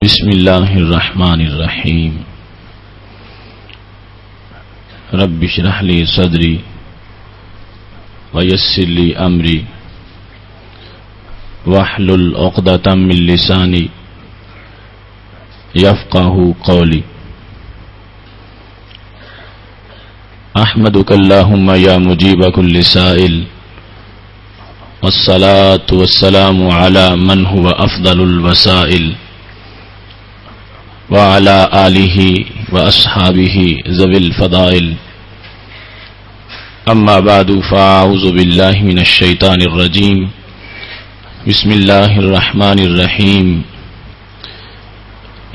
بسم اللہ الرحمن الرحیم رب اشرح لی صدری ویسر لی امری واحلل عقدۃ من لسانی یفقہوا قولی احمدک اللہم یا مجیب کل سائل والصلاة والسلام علی من هو افضل الوسائل وعلى آلہ واصحابہ ذوی الفضائل اما بعد فاعوذ باللہ من الشیطان الرجیم بسم اللہ الرحمن الرحیم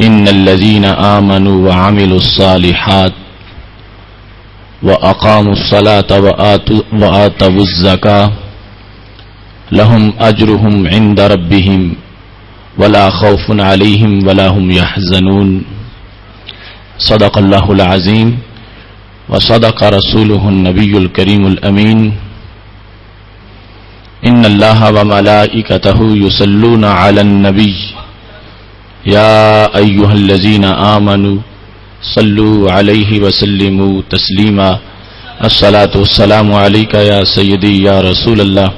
ان الذین آمنوا وعملوا الصالحات واقاموا الصلاة وآتوا الزکاة لهم اجرهم عند ربهم ولا خوف عليهم ولا هم يحزنون صدق الله العظيم وصدق رسوله النبي الكريم الأمين إن الله وملائكته يصلون على النبي يا أيها الذين آمنوا صلوا عليه وسلموا تسليما الصلاة والسلام عليك يا سيدي يا رسول الله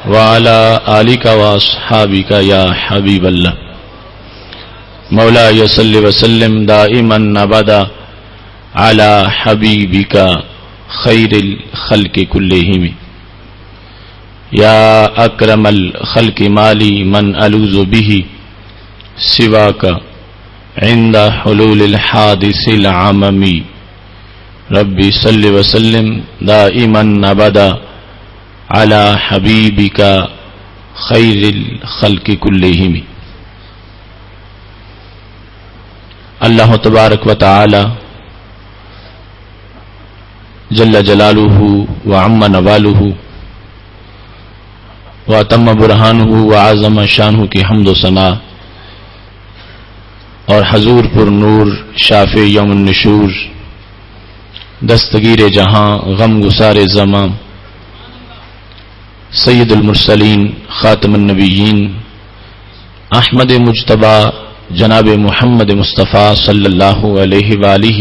وعلى آلك واصحابك يا حبيب الله مولاي صل وسلم دائما ابدا على حبيبك خير الخلق كلهم يا أكرم الخلق مالي من ألوذ به سواك عند حلول الحادث العممي ربي صل وسلم دائما ابدا علی حبیبک خیر الخلق کلہم. اللہ تبارک و تعالی جل جلالہ وعم نوالہ واتم برہانہ وعظم شانہ کی حمد و ثنا اور حضور پر نور شافع یوم النشور دستگیر جہاں غم گسار زماں سید المرسلین خاتم النبیین احمد مجتبی جناب محمد مصطفیٰ صلی اللہ علیہ وآلہ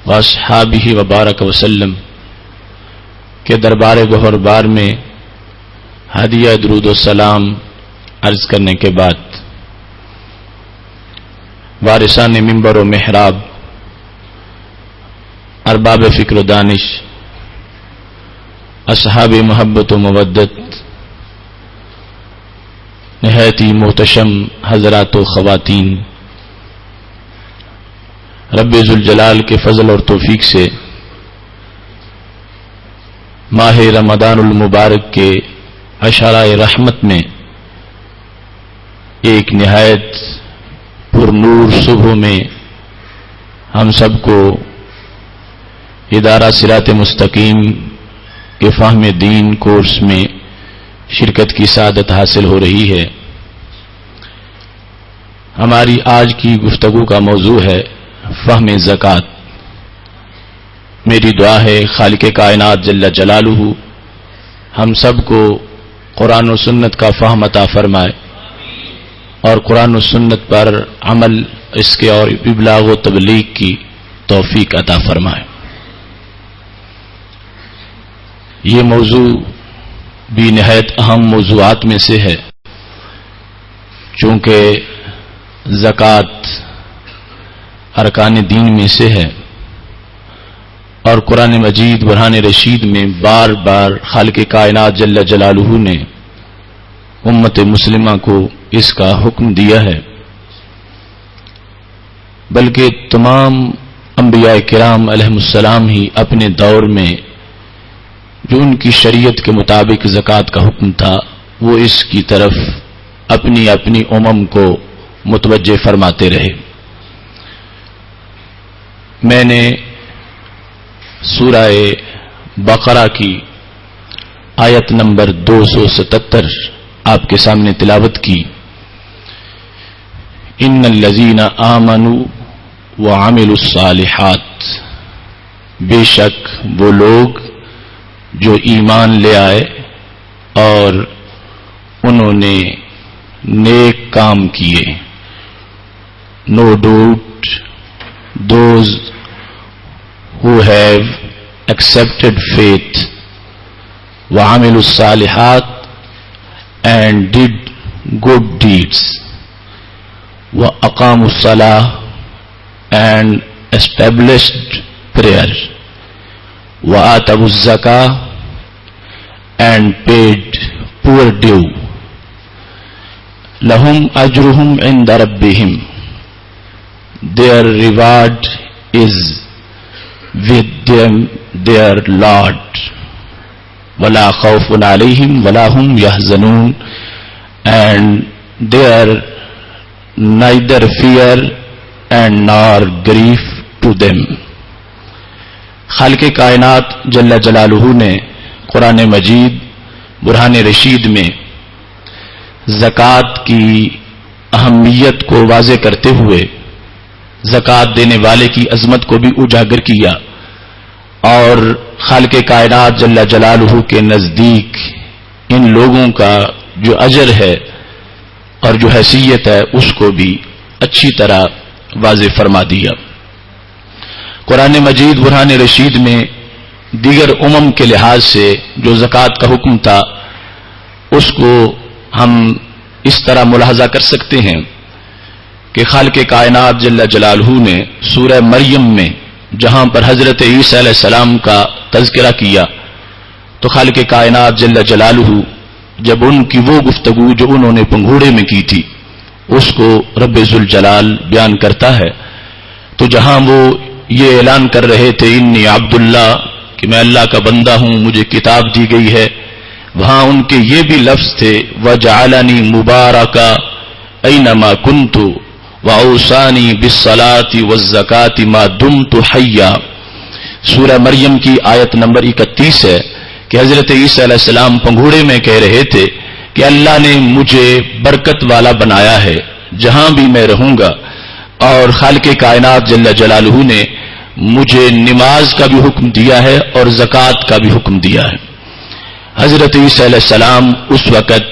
واصحابہ وبارک وسلم کے دربار گوہر بار میں ہدیہ درود و سلام عرض کرنے کے بعد وارثان منبر و محراب ارباب فکر و دانش اصحاب محبت و مودت نہایت ہی محتشم حضرات و خواتین، رب ذوالجلال کے فضل اور توفیق سے ماہ رمضان المبارک کے عشرہ رحمت میں ایک نہایت پر نور صبح میں ہم سب کو ادارہ صراط مستقیم کہ فہم دین کورس میں شرکت کی سعادت حاصل ہو رہی ہے. ہماری آج کی گفتگو کا موضوع ہے فہم زکوٰۃ. میری دعا ہے خالق کائنات جل جلالہ ہم سب کو قرآن و سنت کا فہم عطا فرمائے اور قرآن و سنت پر عمل اس کے اور ابلاغ و تبلیغ کی توفیق عطا فرمائے. یہ موضوع بھی نہایت اہم موضوعات میں سے ہے چونکہ زکوٰۃ ارکان دین میں سے ہے اور قرآن مجید برہان رشید میں بار بار خالق کائنات جل جلالہ نے امت مسلمہ کو اس کا حکم دیا ہے، بلکہ تمام انبیاء کرام علیہم السلام ہی اپنے دور میں جو ان کی شریعت کے مطابق زکوٰۃ کا حکم تھا وہ اس کی طرف اپنی اپنی امم کو متوجہ فرماتے رہے. میں نے سورہ بقرہ کی آیت نمبر 277 آپ کے سامنے تلاوت کی. ان الذین آمنوا وعملوا الصالحات، بے شک وہ لوگ جو ایمان لے آئے اور انہوں نے نیک کام کیے. no doubt those who have accepted faith وَعَمِلُوا الصَّالِحَاتِ and did good deeds وَأَقَامُوا الصَّلَاةَ and established prayer وَآتَوُا الزَّكَاةَ and paid poor due لَهُمْ أَجْرُهُمْ عِنْدَ رَبِّهِمْ their reward is with them their Lord وَلَا خَوْفٌ عَلَيْهِمْ وَلَا هُمْ يَحْزَنُونَ and there neither fear and nor grief to them. خالق کائنات جل جلالہ نے قرآن مجید برہان رشید میں زکوٰۃ کی اہمیت کو واضح کرتے ہوئے زکوٰۃ دینے والے کی عظمت کو بھی اجاگر کیا اور خالق کائنات جل جلالہ کے نزدیک ان لوگوں کا جو اجر ہے اور جو حیثیت ہے اس کو بھی اچھی طرح واضح فرما دیا. قرآن مجید برہان رشید میں دیگر امم کے لحاظ سے جو زکوٰۃ کا حکم تھا اس کو ہم اس طرح ملاحظہ کر سکتے ہیں کہ خالق کائنات جل جلالہ نے سورہ مریم میں جہاں پر حضرت عیسیٰ علیہ السلام کا تذکرہ کیا تو خالق کائنات جل جلالہ جب ان کی وہ گفتگو جو انہوں نے پنگھوڑے میں کی تھی اس کو رب ذوالجلال بیان کرتا ہے تو جہاں وہ یہ اعلان کر رہے تھے انی عبداللہ کہ میں اللہ کا بندہ ہوں مجھے کتاب دی گئی ہے وہاں ان کے یہ بھی لفظ تھے وَجَعَلَنِي مُبَارَكًا أَيْنَمَا كُنْتُ وَأَوْصَانِي بِالصَّلَاةِ وَالزَّكَاةِ مَا دُمْتُ حَيًّا. سورہ مریم کی آیت نمبر 31 ہے کہ حضرت عیسیٰ علیہ السلام پنگھوڑے میں کہہ رہے تھے کہ اللہ نے مجھے برکت والا بنایا ہے جہاں بھی میں رہوں گا اور خالق کائنات جل جلالہ نے مجھے نماز کا بھی حکم دیا ہے اور زکوٰۃ کا بھی حکم دیا ہے. حضرت عیسیٰ علیہ السلام اس وقت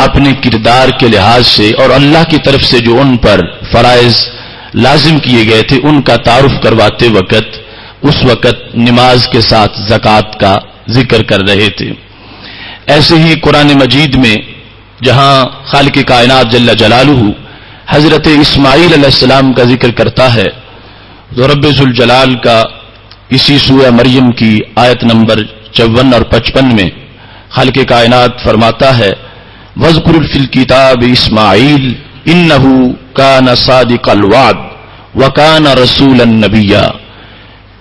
اپنے کردار کے لحاظ سے اور اللہ کی طرف سے جو ان پر فرائض لازم کیے گئے تھے ان کا تعارف کرواتے وقت اس وقت نماز کے ساتھ زکوٰۃ کا ذکر کر رہے تھے. ایسے ہی قرآن مجید میں جہاں خالق کائنات جل جلالہ حضرت اسماعیل علیہ السلام کا ذکر کرتا ہے تو رب ذوالجلال کا اسی سورہ مریم کی آیت نمبر 54 اور 55 میں خالق کائنات فرماتا ہے وَاذْكُرْ فِي الْكِتَابِ إِسْمَاعِيلَ إِنَّهُ كَانَ صَادِقَ الْوَعْدِ وَكَانَ رَسُولًا نَبِيًّا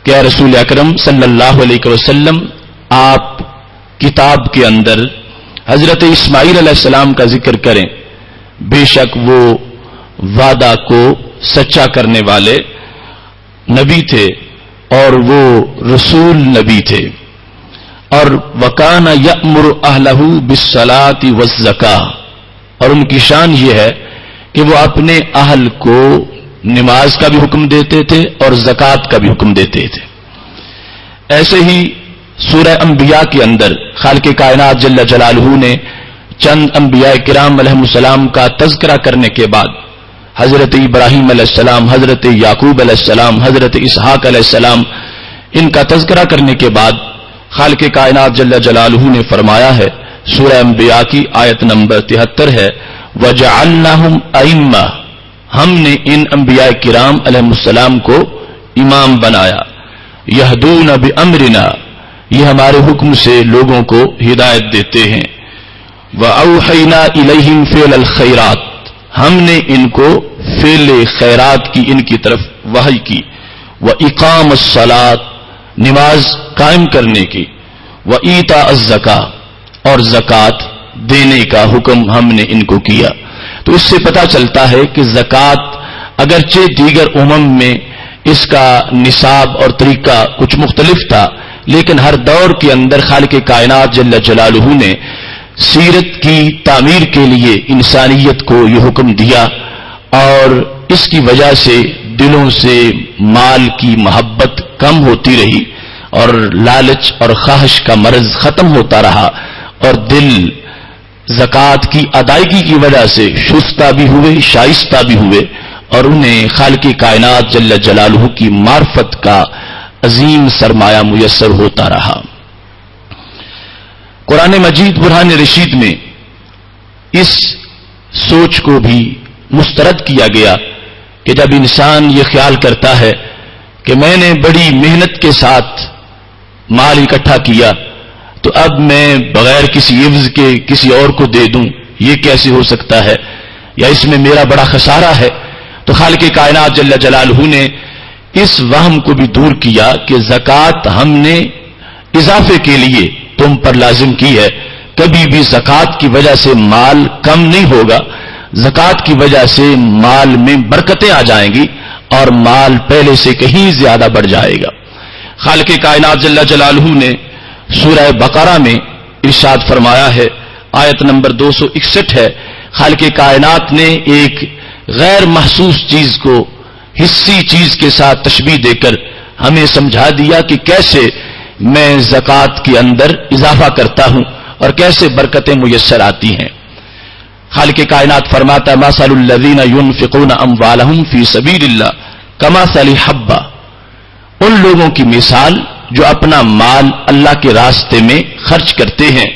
کہ رسول اکرم صلی اللہ علیہ وسلم آپ کتاب کے اندر حضرت اسماعیل علیہ السلام کا ذکر کریں بے شک وہ وعدہ کو سچا کرنے والے نبی تھے اور وہ رسول نبی تھے اور وَكَانَ يَأْمُرُ أَهْلَهُ بِالصَّلَاةِ وَالزَّكَاةِ اور ان کی شان یہ ہے کہ وہ اپنے اہل کو نماز کا بھی حکم دیتے تھے اور زکوٰۃ کا بھی حکم دیتے تھے. ایسے ہی سورہ انبیاء کے اندر خالق کائنات جل جلالہ نے چند انبیاء کرام علیہ السلام کا تذکرہ کرنے کے بعد حضرت ابراہیم علیہ السلام حضرت یعقوب علیہ السلام حضرت اسحاق علیہ السلام ان کا تذکرہ کرنے کے بعد خالق کائنات جل جلالہ نے فرمایا ہے سورہ انبیاء کی آیت نمبر 73 ہے وَجَعَلْنَاهُمْ أَئِمَّةً ہم نے ان انبیاء کرام علیہ السلام کو امام بنایا یہدون بِأَمْرِنَا یہ ہمارے حکم سے لوگوں کو ہدایت دیتے ہیں وَأَوْحَيْنَا إِلَيْهِمْ فِعْلَ الْخَيْرَاتِ ہم نے ان کو فعل خیرات کی ان کی طرف وحی کی وَإِقَامَ الصَّلَاةِ نماز قائم کرنے کی وَإِيتَاءَ الزَّكَاةِ اور زکوٰۃ دینے کا حکم ہم نے ان کو کیا. تو اس سے پتہ چلتا ہے کہ زکوٰۃ اگرچہ دیگر امم میں اس کا نصاب اور طریقہ کچھ مختلف تھا لیکن ہر دور کے اندر خالق کائنات جل جلالہ نے سیرت کی تعمیر کے لیے انسانیت کو یہ حکم دیا اور اس کی وجہ سے دلوں سے مال کی محبت کم ہوتی رہی اور لالچ اور خواہش کا مرض ختم ہوتا رہا اور دل زکوٰۃ کی ادائیگی کی وجہ سے شستہ بھی ہوئے شائستہ بھی ہوئے اور انہیں خالق کائنات جل جلالہ کی معرفت کا عظیم سرمایہ میسر ہوتا رہا۔ قرآن مجید برہان رشید میں اس سوچ کو بھی مسترد کیا گیا کہ جب انسان یہ خیال کرتا ہے کہ میں نے بڑی محنت کے ساتھ مال اکٹھا کیا تو اب میں بغیر کسی عوض کے کسی اور کو دے دوں، یہ کیسے ہو سکتا ہے، یا اس میں میرا بڑا خسارہ ہے، تو خالق کائنات جل جلالہ نے اس وہم کو بھی دور کیا کہ زکوٰۃ ہم نے اضافے کے لیے تم پر لازم کی ہے، کبھی بھی زکوٰۃ کی وجہ سے مال کم نہیں ہوگا، زکوٰۃ کی وجہ سے مال میں برکتیں آ جائیں گی اور مال پہلے سے کہیں زیادہ بڑھ جائے گا۔ خالق کائنات جل جلالہ نے سورہ بقرہ میں ارشاد فرمایا ہے، آیت نمبر 261 ہے، خالق کائنات نے ایک غیر محسوس چیز کو حسی چیز کے ساتھ تشبیہ دے کر ہمیں سمجھا دیا کہ کیسے میں زکوٰۃ کے اندر اضافہ کرتا ہوں اور کیسے برکتیں میسر آتی ہیں۔ خالق کائنات فرماتا ہے مثل الذین ينفقون اموالهم فی سبیل اللہ کمثل حبہ، ان لوگوں کی مثال جو اپنا مال اللہ کے راستے میں خرچ کرتے ہیں،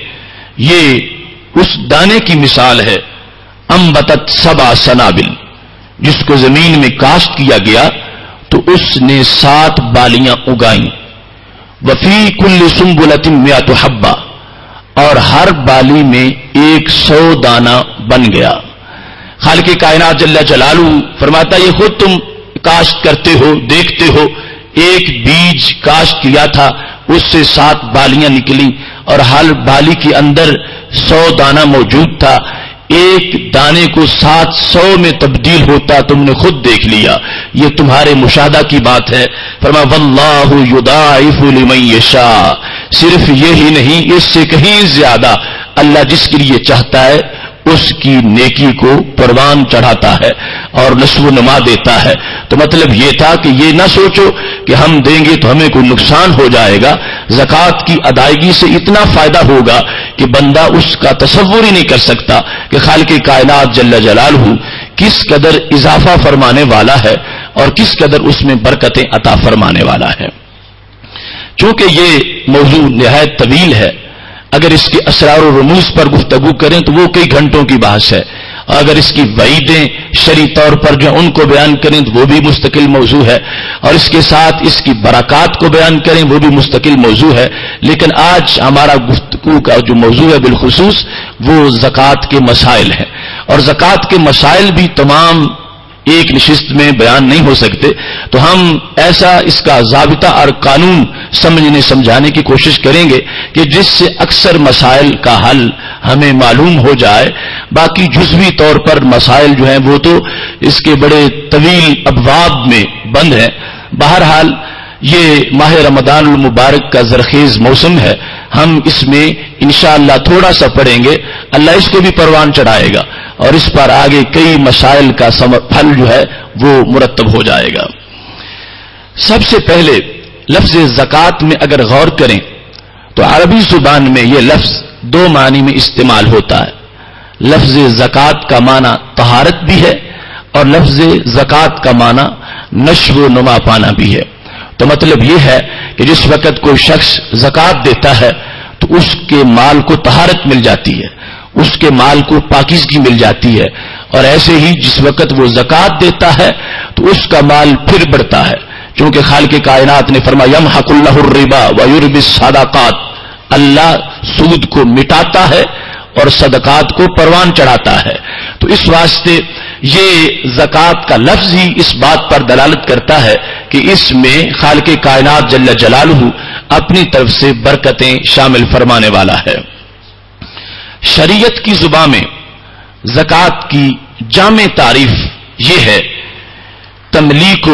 یہ اس دانے کی مثال ہے انبتت 7 سنابل، جس کو زمین میں کاشت کیا گیا تو اس نے 7 بالیاں اگائیں، وفی کل سنبلۃ 100 حبہ، اور ہر بالی میں 100 دانہ بن گیا۔ خالق کائنات جل جلالہ فرماتا یہ خود تم کاشت کرتے ہو، دیکھتے ہو، ایک بیج کاشت کیا تھا، اس سے 7 بالیاں نکلی اور ہر بالی کے اندر 100 دانہ موجود تھا، ایک دانے کو 700 میں تبدیل ہوتا تم نے خود دیکھ لیا، یہ تمہارے مشاہدہ کی بات ہے۔ فرمایا واللہ یضاعف لمن یشاء، صرف یہی نہیں اس سے کہیں زیادہ اللہ جس کے لیے چاہتا ہے اس کی نیکی کو پروان چڑھاتا ہے اور نشو و نما دیتا ہے۔ تو مطلب یہ تھا کہ یہ نہ سوچو کہ ہم دیں گے تو ہمیں کوئی نقصان ہو جائے گا، زکوٰۃ کی ادائیگی سے اتنا فائدہ ہوگا کہ بندہ اس کا تصور ہی نہیں کر سکتا کہ خالق کائنات جل جلالہ کس قدر اضافہ فرمانے والا ہے اور کس قدر اس میں برکتیں عطا فرمانے والا ہے۔ چونکہ یہ موضوع نہایت طویل ہے، اگر اس کے اسرار و رموز پر گفتگو کریں تو وہ کئی گھنٹوں کی بحث ہے، اگر اس کی وعیدیں شرعی طور پر جو ان کو بیان کریں تو وہ بھی مستقل موضوع ہے، اور اس کے ساتھ اس کی برکات کو بیان کریں وہ بھی مستقل موضوع ہے۔ لیکن آج ہمارا گفتگو کا جو موضوع ہے بالخصوص وہ زکوٰۃ کے مسائل ہیں، اور زکوٰۃ کے مسائل بھی تمام ایک نشست میں بیان نہیں ہو سکتے، تو ہم ایسا اس کا ضابطہ اور قانون سمجھنے سمجھانے کی کوشش کریں گے کہ جس سے اکثر مسائل کا حل ہمیں معلوم ہو جائے، باقی جزوی طور پر مسائل جو ہیں وہ تو اس کے بڑے طویل ابواب میں بند ہیں۔ بہرحال یہ ماہ رمضان المبارک کا زرخیز موسم ہے، ہم اس میں انشاءاللہ تھوڑا سا پڑھیں گے، اللہ اس کو بھی پروان چڑھائے گا اور اس پر آگے کئی مسائل کا حل جو ہے وہ مرتب ہو جائے گا۔ سب سے پہلے لفظ زکوٰۃ میں اگر غور کریں تو عربی زبان میں یہ لفظ 2 معنی میں استعمال ہوتا ہے۔ لفظ زکوٰۃ کا معنی طہارت بھی ہے اور لفظ زکوٰۃ کا معنی نشو و نما پانا بھی ہے۔ تو مطلب یہ ہے کہ جس وقت کوئی شخص زکوٰۃ دیتا ہے تو اس کے مال کو طہارت مل جاتی ہے، اس کے مال کو پاکیزگی مل جاتی ہے، اور ایسے ہی جس وقت وہ زکوٰۃ دیتا ہے تو اس کا مال پھر بڑھتا ہے، چونکہ خالق کائنات نے فرمایا یمحق اللہ الربا ویربی الصدقات، اللہ سود کو مٹاتا ہے اور صدقات کو پروان چڑھاتا ہے۔ تو اس واسطے یہ زکوٰۃ کا لفظ ہی اس بات پر دلالت کرتا ہے کہ اس میں خالق کائنات جل جلالہ اپنی طرف سے برکتیں شامل فرمانے والا ہے۔ شریعت کی زبان میں زکوٰۃ کی جامع تعریف یہ ہے تملیک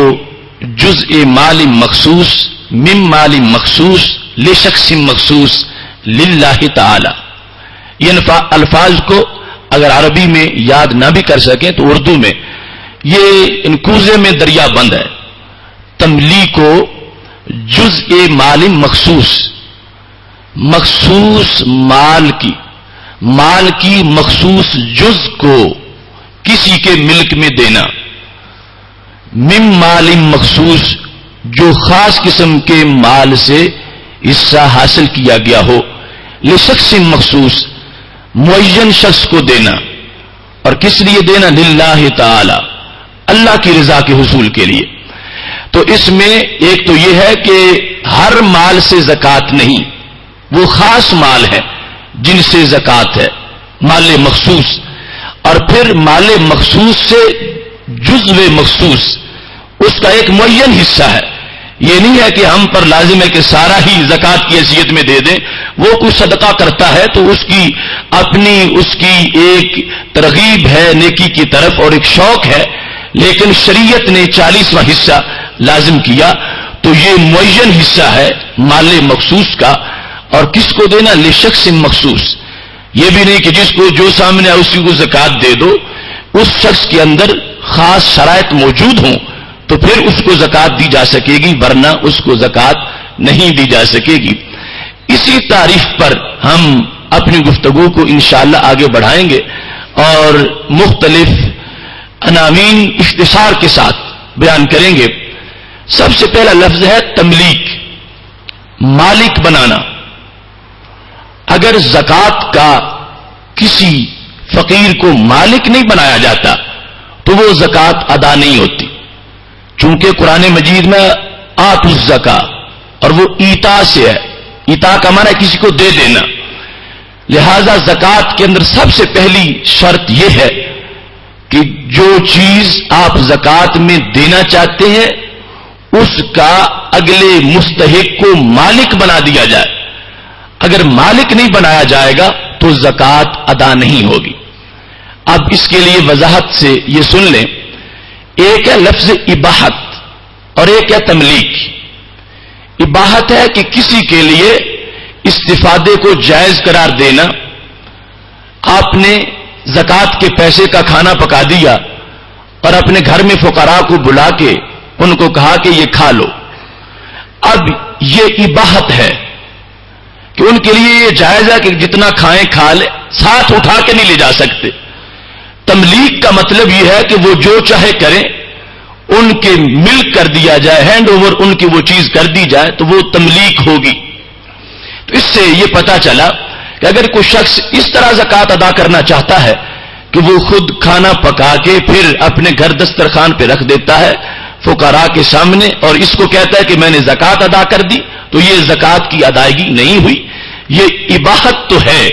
جزء مال مخصوص من مال مخصوص لشخص مخصوص للہ تعالی۔ یہ الفاظ کو اگر عربی میں یاد نہ بھی کر سکیں تو اردو میں یہ ان کوزے میں دریا بند ہے۔ تملیک جزء مال مخصوص، مخصوص مال کی مخصوص جز کو کسی کے ملک میں دینا، مم مال مخصوص، جو خاص قسم کے مال سے حصہ حاصل کیا گیا ہو، لشخص مخصوص، معین شخص کو دینا، اور کس لیے دینا؟ للہ تعالی، اللہ کی رضا کے حصول کے لیے. تو اس میں ایک تو یہ ہے کہ ہر مال سے زکوٰۃ نہیں، وہ خاص مال ہے جن سے زکوٰۃ ہے، مال مخصوص. اور پھر مال مخصوص سے جزو مخصوص، اس کا ایک معین حصہ ہے. یہ نہیں ہے کہ ہم پر لازم ہے کہ سارا ہی زکوٰۃ کی حیثیت میں دے دیں. وہ کوئی صدقہ کرتا ہے تو اس کی اپنی ایک ترغیب ہے نیکی کی طرف اور ایک شوق ہے، لیکن شریعت نے 40واں حصہ لازم کیا. تو یہ معین حصہ ہے مال مخصوص کا. اور کس کو دینا؟ لشخص مخصوص. یہ بھی نہیں کہ جس کو جو سامنے آئے اسی کو زکوٰۃ دے دو. اس شخص کے اندر خاص شرائط موجود ہوں تو پھر اس کو زکوٰۃ دی جا سکے گی، ورنہ اس کو زکوٰۃ نہیں دی جا سکے گی. اسی تعریف پر ہم اپنی گفتگو کو انشاءاللہ آگے بڑھائیں گے اور مختلف عناوین اختصار کے ساتھ بیان کریں گے. سب سے پہلا لفظ ہے تملیک، مالک بنانا. اگر زکوٰۃ کا کسی فقیر کو مالک نہیں بنایا جاتا تو وہ زکوٰۃ ادا نہیں ہوتی. چونکہ قرآن مجید میں آتوا الزکاۃ اور وہ ایتا سے ہے. ایتا کا معنی ہے کسی کو دے دینا. لہذا زکوٰۃ کے اندر سب سے پہلی شرط یہ ہے کہ جو چیز آپ زکوٰۃ میں دینا چاہتے ہیں اس کا اگلے مستحق کو مالک بنا دیا جائے. اگر مالک نہیں بنایا جائے گا تو زکوٰۃ ادا نہیں ہوگی. اب اس کے لیے وضاحت سے یہ سن لیں. ایک ہے لفظ اباحت اور ایک ہے تملیک. اباحت ہے کہ کسی کے لیے استفادے کو جائز قرار دینا. آپ نے زکوٰۃ کے پیسے کا کھانا پکا دیا اور اپنے گھر میں فقراء کو بلا کے ان کو کہا کہ یہ کھا لو. اب یہ اباحت ہے کہ ان کے لیے یہ جائز ہے کہ جتنا کھائیں کھا لیں، ساتھ اٹھا کے نہیں لے جا سکتے. تملیک کا مطلب یہ ہے کہ وہ جو چاہے کریں، ان کے ملک کر دیا جائے، ہینڈ اوور ان کی وہ چیز کر دی جائے تو وہ تملیک ہوگی. تو اس سے یہ پتا چلا کہ اگر کوئی شخص اس طرح زکوٰۃ ادا کرنا چاہتا ہے کہ وہ خود کھانا پکا کے پھر اپنے گھر دسترخوان پہ رکھ دیتا ہے فقراء کے سامنے اور اس کو کہتا ہے کہ میں نے زکوٰۃ ادا کر دی، تو یہ زکوٰۃ کی ادائیگی نہیں ہوئی. یہ اباحت تو ہے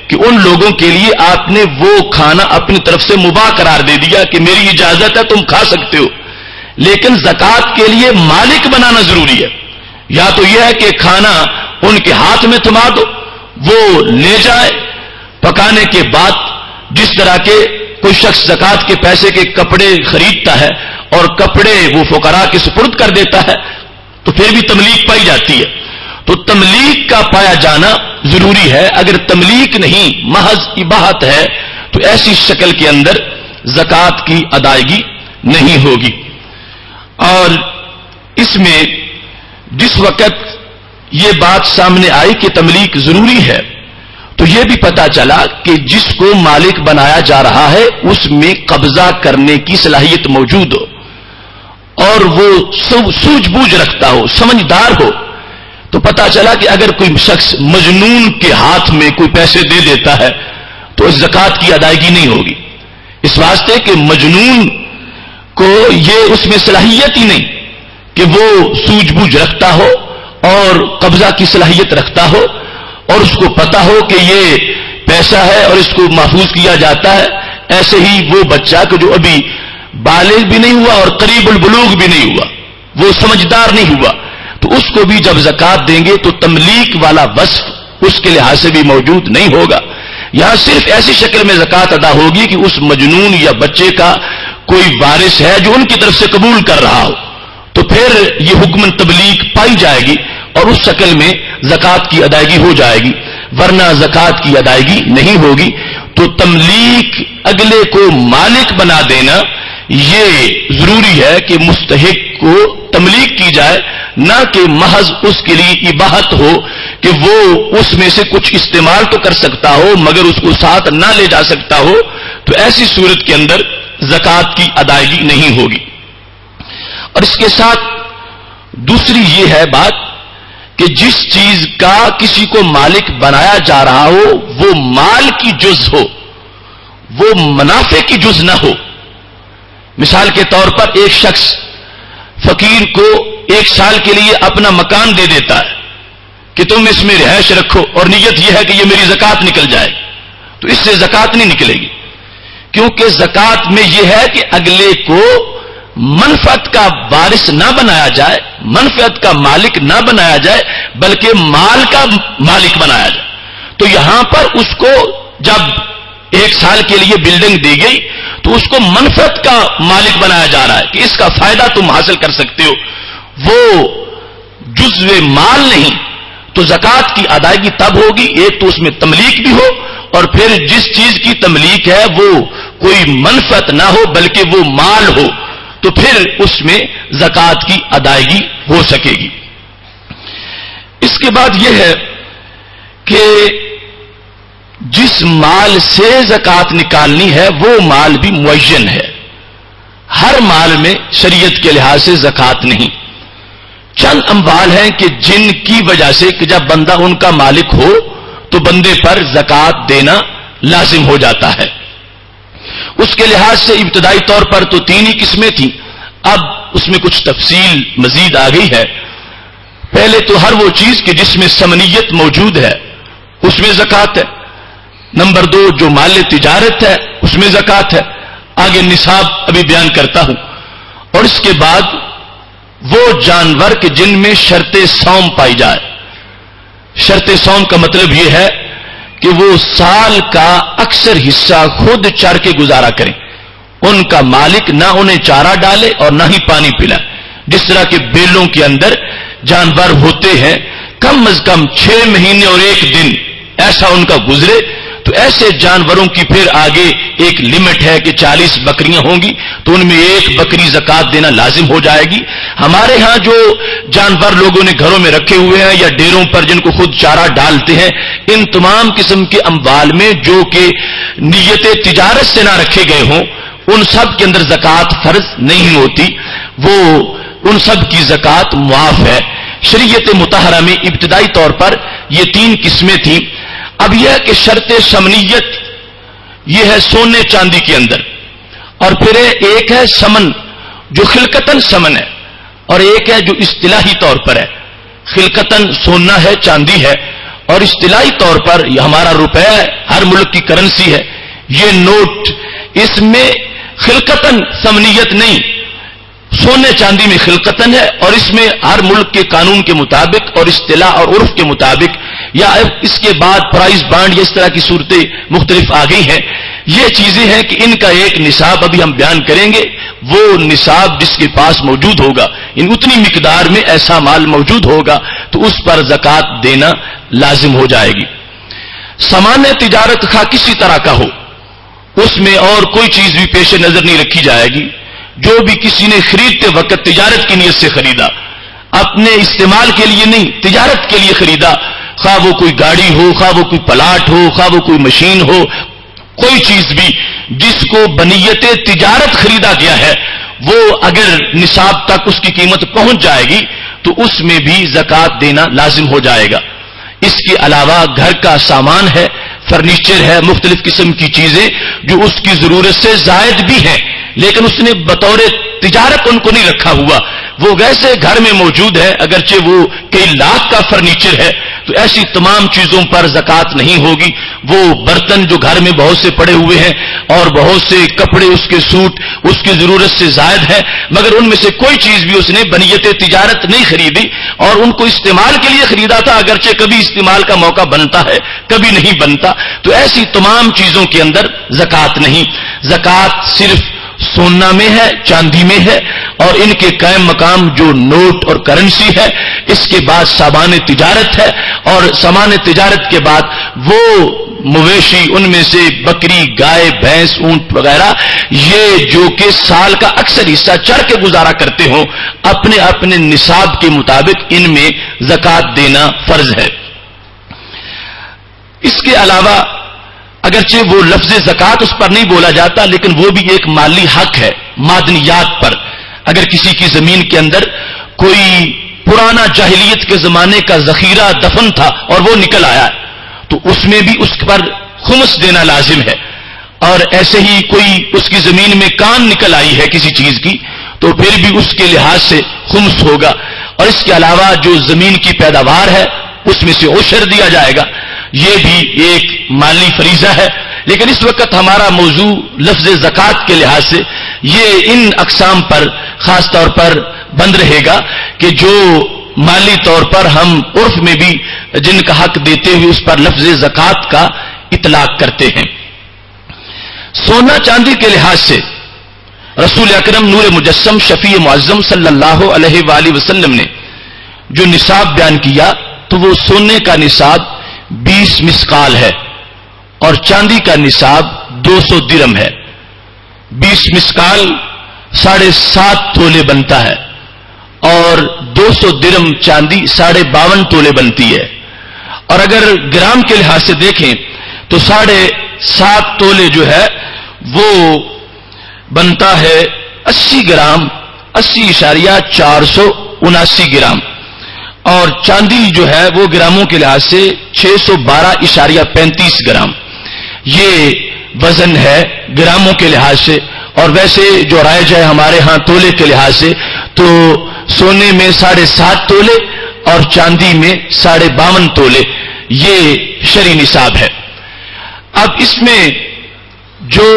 کہ ان لوگوں کے لیے آپ نے وہ کھانا اپنی طرف سے مباح قرار دے دیا کہ میری اجازت ہے تم کھا سکتے ہو. لیکن زکوٰۃ کے لیے مالک بنانا ضروری ہے. یا تو یہ ہے کہ کھانا ان کے ہاتھ میں تھما دو، وہ لے جائے. پکانے کے بعد جس طرح کے کوئی شخص زکوٰۃ کے پیسے کے کپڑے خریدتا ہے اور کپڑے وہ فقراء کے سپرد کر دیتا ہے تو پھر بھی تملیک پائی جاتی ہے. تو تملیک کا پایا جانا ضروری ہے. اگر تملیک نہیں محض اباحت ہے تو ایسی شکل کے اندر زکوٰۃ کی ادائیگی نہیں ہوگی. اور اس میں جس وقت یہ بات سامنے آئی کہ تملیک ضروری ہے تو یہ بھی پتا چلا کہ جس کو مالک بنایا جا رہا ہے اس میں قبضہ کرنے کی صلاحیت موجود ہو اور وہ سوجھ بوجھ رکھتا ہو، سمجھدار ہو. تو پتا چلا کہ اگر کوئی شخص مجنون کے ہاتھ میں کوئی پیسے دے دیتا ہے تو اس زکوٰۃ کی ادائیگی نہیں ہوگی. اس واسطے کہ مجنون کو یہ اس میں صلاحیت ہی نہیں کہ وہ سوجھ بوجھ رکھتا ہو اور قبضہ کی صلاحیت رکھتا ہو اور اس کو پتا ہو کہ یہ پیسہ ہے اور اس کو محفوظ کیا جاتا ہے. ایسے ہی وہ بچہ کہ جو ابھی بالغ بھی نہیں ہوا اور قریب البلوغ بھی نہیں ہوا، وہ سمجھدار نہیں ہوا، تو اس کو بھی جب زکوٰۃ دیں گے تو تملیک والا وصف اس کے لحاظ سے بھی موجود نہیں ہوگا. یہاں صرف ایسی شکل میں زکوٰۃ ادا ہوگی کہ اس مجنون یا بچے کا کوئی وارث ہے جو ان کی طرف سے قبول کر رہا ہو، تو پھر یہ حکم تملیک پائی جائے گی اور اس شکل میں زکوٰۃ کی ادائیگی ہو جائے گی، ورنہ زکوٰۃ کی ادائیگی نہیں ہوگی. تو تملیک اگلے کو مالک بنا دینا یہ ضروری ہے کہ مستحق کو تملیک کی جائے، نہ کہ محض اس کے لیے اباحت ہو کہ وہ اس میں سے کچھ استعمال تو کر سکتا ہو مگر اس کو ساتھ نہ لے جا سکتا ہو. تو ایسی صورت کے اندر زکوٰۃ کی ادائیگی نہیں ہوگی. اس کے ساتھ دوسری یہ ہے بات کہ جس چیز کا کسی کو مالک بنایا جا رہا ہو وہ مال کی جز ہو، وہ منافع کی جز نہ ہو. مثال کے طور پر ایک شخص فقیر کو 1 سال کے لیے اپنا مکان دے دیتا ہے کہ تم اس میں رہائش رکھو، اور نیت یہ ہے کہ یہ میری زکات نکل جائے، تو اس سے زکات نہیں نکلے گی، کیونکہ زکات میں یہ ہے کہ اگلے کو منفعت کا وارث نہ بنایا جائے، منفعت کا مالک نہ بنایا جائے، بلکہ مال کا مالک بنایا جائے. تو یہاں پر اس کو جب 1 سال کے لیے بلڈنگ دی گئی تو اس کو منفعت کا مالک بنایا جا رہا ہے کہ اس کا فائدہ تم حاصل کر سکتے ہو، وہ جزو مال نہیں. تو زکات کی ادائیگی تب ہوگی ایک تو اس میں تملیک بھی ہو، اور پھر جس چیز کی تملیک ہے وہ کوئی منفعت نہ ہو بلکہ وہ مال ہو، تو پھر اس میں زکات کی ادائیگی ہو سکے گی. اس کے بعد یہ ہے کہ جس مال سے زکات نکالنی ہے وہ مال بھی معین ہے. ہر مال میں شریعت کے لحاظ سے زکات نہیں. چند اموال ہیں کہ جن کی وجہ سے کہ جب بندہ ان کا مالک ہو تو بندے پر زکات دینا لازم ہو جاتا ہے. اس کے لحاظ سے ابتدائی طور پر تو 3 ہی قسمیں تھیں، اب اس میں کچھ تفصیل مزید آ گئی ہے. پہلے تو ہر وہ چیز کہ جس میں ثمنیت موجود ہے اس میں زکات ہے. نمبر 2 جو مال تجارت ہے اس میں زکات ہے. آگے نصاب ابھی بیان کرتا ہوں. اور اس کے بعد وہ جانور کہ جن میں شرط صوم پائی جائے. شرط صوم کا مطلب یہ ہے کہ وہ سال کا اکثر حصہ خود چر کے گزارا کریں، ان کا مالک نہ انہیں چارہ ڈالے اور نہ ہی پانی پلائے. جس طرح کے بیلوں کے اندر جانور ہوتے ہیں کم از کم 6 مہینے اور 1 دن ایسا ان کا گزرے، تو ایسے جانوروں کی پھر آگے ایک لمٹ ہے کہ 40 بکریاں ہوں گی تو ان میں 1 بکری زکات دینا لازم ہو جائے گی. ہمارے ہاں جو جانور لوگوں نے گھروں میں رکھے ہوئے ہیں یا ڈیروں پر جن کو خود چارہ ڈالتے ہیں، ان تمام قسم کے اموال میں جو کہ نیت تجارت سے نہ رکھے گئے ہوں ان سب کے اندر زکات فرض نہیں ہوتی، وہ ان سب کی زکات معاف ہے. شریعت مطہرہ میں ابتدائی طور پر یہ 3 قسمیں تھیں. اب یہ ہے کہ شرط ثمنیت یہ ہے سونے چاندی کے اندر، اور پھر ایک ہے سمن جو خلقتاً سمن ہے، اور ایک ہے جو اصطلاحی طور پر ہے. خلقتاً سونا ہے چاندی ہے، اور اصطلاحی طور پر یہ ہمارا روپے ہے، ہر ملک کی کرنسی ہے. یہ نوٹ اس میں خلقتاً ثمنیت نہیں، سونے چاندی میں خلقتاً ہے، اور اس میں ہر ملک کے قانون کے مطابق اور اصطلاح اور عرف کے مطابق یا اس کے بعد پرائز بانڈ یا اس طرح کی صورتیں مختلف آ گئی ہیں. یہ چیزیں ہیں کہ ان کا ایک نصاب ابھی ہم بیان کریں گے. وہ نصاب جس کے پاس موجود ہوگا، ان اتنی مقدار میں ایسا مال موجود ہوگا تو اس پر زکات دینا لازم ہو جائے گی. سامان تجارت خواہ کسی طرح کا ہو، اس میں اور کوئی چیز بھی پیش نظر نہیں رکھی جائے گی. جو بھی کسی نے خریدتے وقت تجارت کی نیت سے خریدا، اپنے استعمال کے لیے نہیں تجارت کے لیے خریدا، خواہ وہ کوئی گاڑی ہو، خواہ وہ کوئی پلاٹ ہو، خواہ وہ کوئی مشین ہو، کوئی چیز بھی جس کو بنیت تجارت خریدا گیا ہے، وہ اگر نصاب تک اس کی قیمت پہنچ جائے گی تو اس میں بھی زکات دینا لازم ہو جائے گا. اس کے علاوہ گھر کا سامان ہے، فرنیچر ہے، مختلف قسم کی چیزیں جو اس کی ضرورت سے زائد بھی ہیں لیکن اس نے بطور تجارت ان کو نہیں رکھا ہوا، وہ ویسے گھر میں موجود ہے اگرچہ وہ کئی لاکھ کا فرنیچر ہے، تو ایسی تمام چیزوں پر زکات نہیں ہوگی. وہ برتن جو گھر میں بہت سے پڑے ہوئے ہیں اور بہت سے کپڑے اس کے سوٹ اس کی ضرورت سے زائد ہے، مگر ان میں سے کوئی چیز بھی اس نے بنیت تجارت نہیں خریدی اور ان کو استعمال کے لیے خریدا تھا، اگرچہ کبھی استعمال کا موقع بنتا ہے کبھی نہیں بنتا، تو ایسی تمام چیزوں کے اندر زکات نہیں. زکات صرف سونا میں ہے، چاندی میں ہے، اور ان کے قائم مقام جو نوٹ اور کرنسی ہے. اس کے بعد سامان تجارت ہے، اور سامان تجارت کے بعد وہ مویشی ان میں سے بکری، گائے، بھینس، اونٹ وغیرہ یہ جو کہ سال کا اکثر حصہ چر کے گزارا کرتے ہوں، اپنے اپنے نصاب کے مطابق ان میں زکات دینا فرض ہے. اس کے علاوہ اگرچہ وہ لفظ زکات اس پر نہیں بولا جاتا لیکن وہ بھی ایک مالی حق ہے معدنیات پر. اگر کسی کی زمین کے اندر کوئی پرانا جاہلیت کے زمانے کا ذخیرہ دفن تھا اور وہ نکل آیا تو اس میں بھی اس پر خمس دینا لازم ہے. اور ایسے ہی کوئی اس کی زمین میں کان نکل آئی ہے کسی چیز کی تو پھر بھی اس کے لحاظ سے خمس ہوگا. اور اس کے علاوہ جو زمین کی پیداوار ہے اس میں سے عشر دیا جائے گا. یہ بھی ایک مالی فریضہ ہے. لیکن اس وقت ہمارا موضوع لفظ زکوٰۃ کے لحاظ سے یہ ان اقسام پر خاص طور پر بند رہے گا کہ جو مالی طور پر ہم عرف میں بھی جن کا حق دیتے ہوئے اس پر لفظ زکوٰۃ کا اطلاق کرتے ہیں. سونا چاندی کے لحاظ سے رسول اکرم نور مجسم شفیع معظم صلی اللہ علیہ وآلہ وسلم نے جو نصاب بیان کیا تو وہ سونے کا نصاب 20 مسقال ہے اور چاندی کا نصاب 200 درم ہے. 20 مسقال 7.5 تولے بنتا ہے اور 200 درم چاندی 52.5 تولے بنتی ہے. اور اگر گرام کے لحاظ سے دیکھیں تو 7.5 تولے جو ہے وہ بنتا ہے 80 گرام 80.479 گرام. اور چاندی جو ہے وہ گراموں کے لحاظ سے 612.35 گرام. یہ وزن ہے گراموں کے لحاظ سے. اور ویسے جو رائج ہے ہمارے ہاں تولے کے لحاظ سے تو سونے میں 7.5 تولے اور چاندی میں 52.5 تولے یہ شرعی نصاب ہے. اب اس میں جو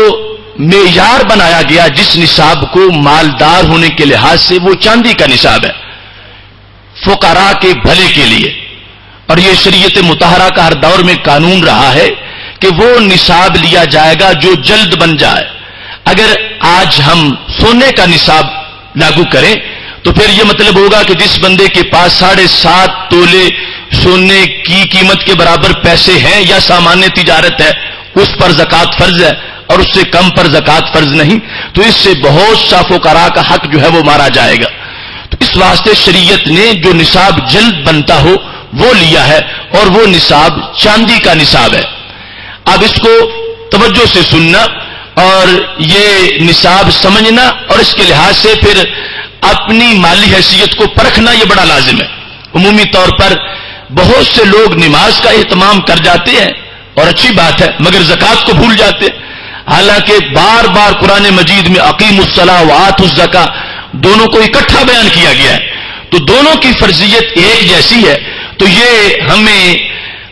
معیار بنایا گیا جس نصاب کو مالدار ہونے کے لحاظ سے وہ چاندی کا نصاب ہے فقراء کے بھلے کے لیے. اور یہ شریعت مطہرہ کا ہر دور میں قانون رہا ہے کہ وہ نصاب لیا جائے گا جو جلد بن جائے. اگر آج ہم سونے کا نصاب لاگو کریں تو پھر یہ مطلب ہوگا کہ جس بندے کے پاس 7.5 تولے سونے کی قیمت کے برابر پیسے ہیں یا سامانیہ تجارت ہے اس پر زکوٰۃ فرض ہے اور اس سے کم پر زکوٰۃ فرض نہیں. تو اس سے بہت سا فقراء کا حق جو ہے وہ مارا جائے گا. تو اس واسطے شریعت نے جو نصاب جلد بنتا ہو وہ لیا ہے اور وہ نصاب چاندی کا نصاب ہے. اب اس کو توجہ سے سننا اور یہ نصاب سمجھنا اور اس کے لحاظ سے پھر اپنی مالی حیثیت کو پرکھنا یہ بڑا لازم ہے. عمومی طور پر بہت سے لوگ نماز کا اہتمام کر جاتے ہیں اور اچھی بات ہے مگر زکوٰۃ کو بھول جاتے ہیں. حالانکہ بار بار قرآن مجید میں اقیموا الصلاۃ وآتوا الزکاۃ دونوں کو اکٹھا بیان کیا گیا ہے. تو دونوں کی فرضیت ایک جیسی ہے. تو یہ ہمیں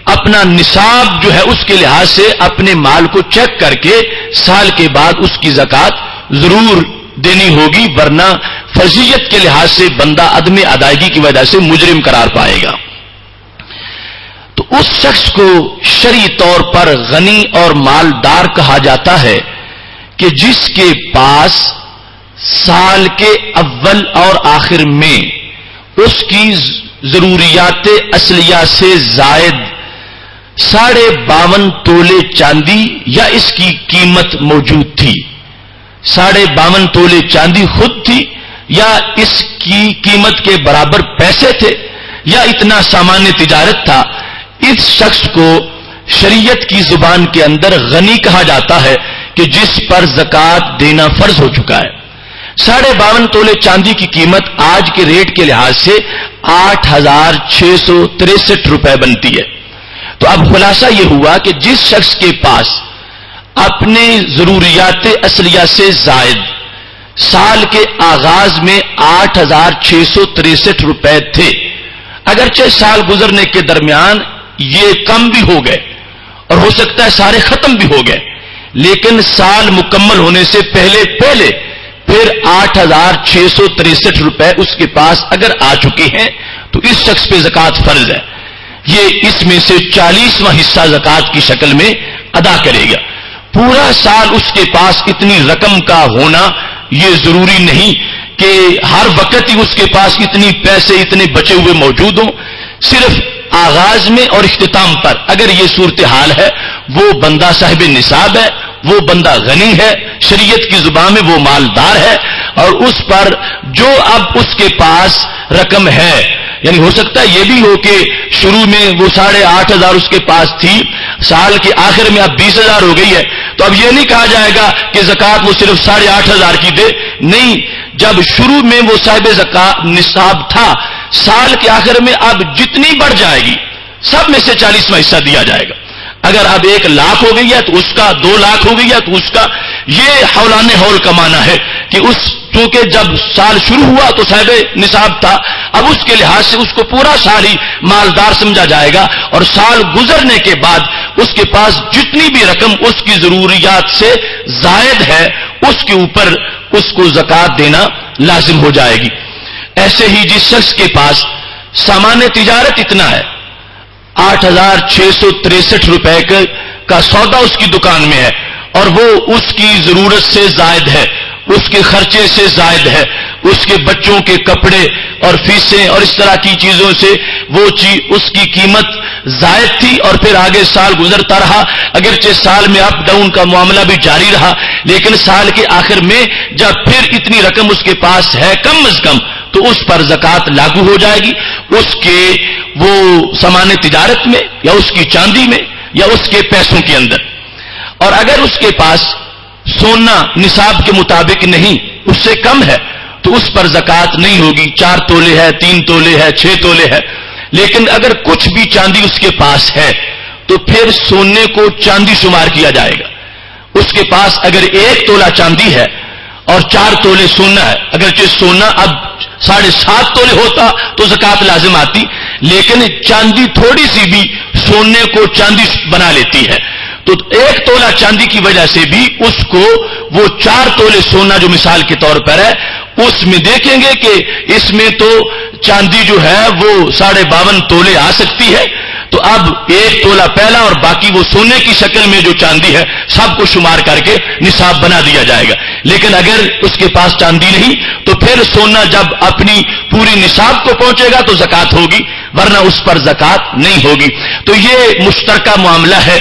اپنا نصاب جو ہے اس کے لحاظ سے اپنے مال کو چیک کر کے سال کے بعد اس کی زکوٰۃ ضرور دینی ہوگی ورنہ فرضیت کے لحاظ سے بندہ عدم ادائیگی کی وجہ سے مجرم قرار پائے گا. تو اس شخص کو شرعی طور پر غنی اور مالدار کہا جاتا ہے کہ جس کے پاس سال کے اول اور آخر میں اس کی ضروریات اصلیہ سے زائد 52.5 تولے چاندی یا اس کی قیمت موجود تھی. 52.5 تولے چاندی خود تھی یا اس کی قیمت کے برابر پیسے تھے یا اتنا سامانیہ تجارت تھا. اس شخص کو شریعت کی زبان کے اندر غنی کہا جاتا ہے کہ جس پر زکوٰۃ دینا فرض ہو چکا ہے. 52.5 تولے چاندی کی قیمت آج کے ریٹ کے لحاظ سے 8,663 روپے بنتی ہے. تو اب خلاصہ یہ ہوا کہ جس شخص کے پاس اپنے ضروریات اصلیہ سے زائد سال کے آغاز میں 8,663 روپے تھے، اگرچہ سال گزرنے کے درمیان یہ کم بھی ہو گئے اور ہو سکتا ہے سارے ختم بھی ہو گئے، لیکن سال مکمل ہونے سے پہلے پھر 8,663 روپے اس کے پاس اگر آ چکے ہیں تو اس شخص پہ زکوٰۃ فرض ہے. یہ اس میں سے 40واں حصہ زکوٰۃ کی شکل میں ادا کرے گا. پورا سال اس کے پاس اتنی رقم کا ہونا یہ ضروری نہیں کہ ہر وقت ہی اس کے پاس اتنی پیسے اتنے بچے ہوئے موجود ہوں. صرف آغاز میں اور اختتام پر اگر یہ صورتحال ہے وہ بندہ صاحب نصاب ہے، وہ بندہ غنی ہے، شریعت کی زبان میں وہ مالدار ہے. اور اس پر جو اب اس کے پاس رقم ہے یعنی ہو سکتا ہے یہ بھی ہو کہ شروع میں وہ 8,500 اس کے پاس تھی، سال کے آخر میں اب 20,000 ہو گئی ہے، تو اب یہ نہیں کہا جائے گا کہ زکوٰۃ وہ صرف 8,500 کی دے، نہیں، جب شروع میں وہ صاحب زکوٰۃ نصاب تھا، سال کے آخر میں اب جتنی بڑھ جائے گی سب میں سے 40واں حصہ دیا جائے گا۔ اگر اب 1,00,000 ہو گئی ہے تو اس کا، 2,00,000 ہو گئی ہے تو اس کا، یہ حولان حول کا معنی ہے کہ اس چونکہ جب سال شروع ہوا تو صاحب نصاب تھا، اب اس کے لحاظ سے اس کو پورا سال ہی مالدار سمجھا جائے گا، اور سال گزرنے کے بعد اس کے پاس جتنی بھی رقم اس کی ضروریات سے زائد ہے اس کے اوپر اس کو زکوٰۃ دینا لازم ہو جائے گی۔ ایسے ہی جس شخص کے پاس سامان تجارت اتنا ہے، 8,663 روپے کا سودا اس کی دکان میں ہے، اور وہ اس کی ضرورت سے زائد ہے، اس کے خرچے سے زائد ہے، اس کے بچوں کے کپڑے اور فیسیں اور اس طرح کی چیزوں سے وہ چیز اس کی قیمت زائد تھی، اور پھر آگے سال گزرتا رہا، اگرچہ سال میں اپ ڈاؤن کا معاملہ بھی جاری رہا، لیکن سال کے آخر میں جب پھر اتنی رقم اس کے پاس ہے کم از کم تو اس پر زکوٰۃ لاگو ہو جائے گی، اس کے وہ سامان تجارت میں یا اس کی چاندی میں یا اس کے پیسوں کے اندر۔ اور اگر اس کے پاس سونا نصاب کے مطابق نہیں، اس سے کم ہے، تو اس پر زکوٰۃ نہیں ہوگی، 4 تولے ہے، 3 تولے ہے، 6 تولے ہے۔ لیکن اگر کچھ بھی چاندی اس کے پاس ہے تو پھر سونے کو چاندی شمار کیا جائے گا۔ اس کے پاس اگر 1 تولہ چاندی ہے اور 4 تولے سونا ہے، اگرچہ سونا اب 7.5 تولے ہوتا تو زکوٰۃ لازم آتی، لیکن چاندی تھوڑی سی بھی سونے کو چاندی بنا لیتی ہے، تو 1 تولہ چاندی کی وجہ سے بھی اس کو وہ 4 تولے سونا جو مثال کے طور پر ہے اس میں دیکھیں گے کہ اس میں تو چاندی جو ہے وہ 52.5 تولے آ سکتی ہے، تو اب 1 تولہ پہلا اور باقی وہ سونے کی شکل میں جو چاندی ہے سب کو شمار کر کے نصاب بنا دیا جائے گا۔ لیکن اگر اس کے پاس چاندی نہیں تو پھر سونا جب اپنی پوری نصاب کو پہنچے گا تو زکوٰۃ ہوگی، ورنہ اس پر زکوٰۃ نہیں ہوگی۔ تو یہ مشترکہ معاملہ ہے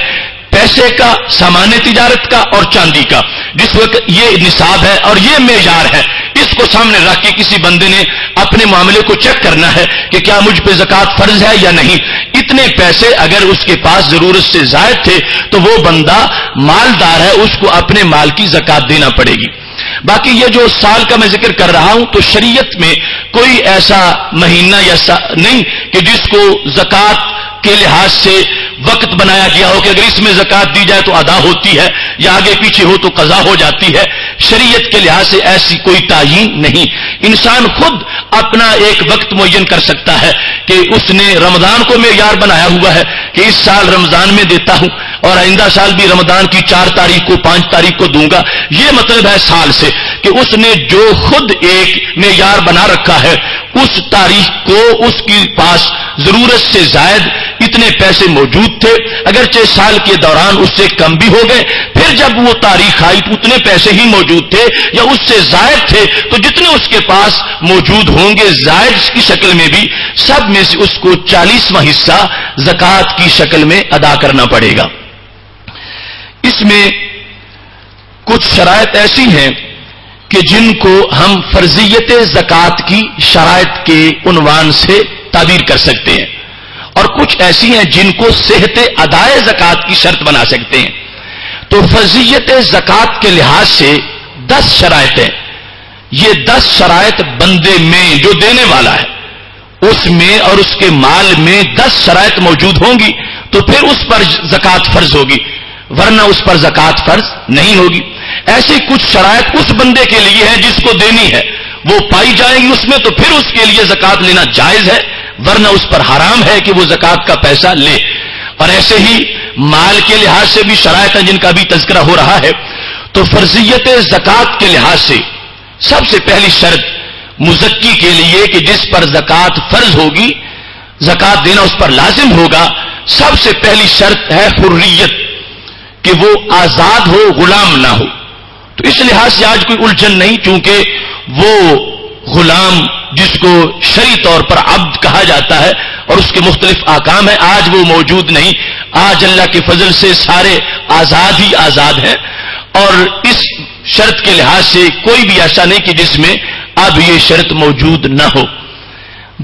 پیسے کا، سامان تجارت کا اور چاندی کا، جس وقت یہ نصاب ہے اور یہ معیار ہے، اس کو سامنے رکھ کے کسی بندے نے اپنے معاملے کو چیک کرنا ہے کہ کیا مجھ پہ زکوٰۃ فرض ہے یا نہیں۔ اتنے پیسے اگر اس کے پاس ضرورت سے زائد تھے تو وہ بندہ مالدار ہے، اس کو اپنے مال کی زکوٰۃ دینا پڑے گی۔ باقی یہ جو سال کا میں ذکر کر رہا ہوں تو شریعت میں کوئی ایسا مہینہ یا نہیں کہ جس کو زکوٰۃ کے لحاظ سے وقت بنایا گیا ہو کہ اگر اس میں زکوٰۃ دی جائے تو ادا ہوتی ہے یا آگے پیچھے ہو تو قضا ہو جاتی ہے۔ شریعت کے لحاظ سے ایسی کوئی تعین نہیں، انسان خود اپنا ایک وقت معین کر سکتا ہے کہ اس نے رمضان کو معیار بنایا ہوا ہے کہ اس سال رمضان میں دیتا ہوں اور آئندہ سال بھی رمضان کی 4 تاریخ کو 5 تاریخ کو دوں گا، یہ مطلب ہے سال سے کہ اس نے جو خود ایک معیار بنا رکھا ہے اس تاریخ کو اس کے پاس ضرورت سے زائد اتنے پیسے موجود تھے، اگرچہ سال کے دوران اس سے کم بھی ہو گئے، پھر جب وہ تاریخ آئی تو اتنے پیسے ہی موجود تھے یا اس سے زائد تھے، تو جتنے اس کے پاس موجود ہوں گے زائد کی شکل میں بھی سب میں سے اس کو 40واں حصہ زکوٰۃ کی شکل میں ادا کرنا پڑے گا۔ اس میں کچھ شرائط ایسی ہیں کہ جن کو ہم فرضیت زکوٰۃ کی شرائط کے عنوان سے تعبیر کر سکتے ہیں، اور کچھ ایسی ہیں جن کو صحت ادائے زکوٰۃ کی شرط بنا سکتے ہیں۔ تو فرضیت زکوٰۃ کے لحاظ سے 10 شرائط ہیں، یہ 10 شرائط بندے میں جو دینے والا ہے اس میں اور اس کے مال میں 10 شرائط موجود ہوں گی تو پھر اس پر زکوٰۃ فرض ہوگی، ورنہ اس پر زکوٰۃ فرض نہیں ہوگی۔ ایسی کچھ شرائط اس بندے کے لیے ہے جس کو دینی ہے، وہ پائی جائیں گی اس میں تو پھر اس کے لیے زکوٰۃ لینا جائز ہے، ورنہ اس پر حرام ہے کہ وہ زکوٰۃ کا پیسہ لے۔ اور ایسے ہی مال کے لحاظ سے بھی شرائط ہیں جن کا بھی تذکرہ ہو رہا ہے۔ تو فرضیت زکوٰۃ کے لحاظ سے سب سے پہلی شرط مزکی کے لیے کہ جس پر زکوٰۃ فرض ہوگی، زکوٰۃ دینا اس پر لازم ہوگا، سب سے پہلی شرط ہے حریت، کہ وہ آزاد ہو، غلام نہ ہو۔ تو اس لحاظ سے آج کوئی الجھن نہیں، چونکہ وہ غلام جس کو شرعی طور پر عبد کہا جاتا ہے اور اس کے مختلف احکام ہیں، آج وہ موجود نہیں۔ آج اللہ کے فضل سے سارے آزاد ہی آزاد ہیں، اور اس شرط کے لحاظ سے کوئی بھی ایسا نہیں کہ جس میں اب یہ شرط موجود نہ ہو۔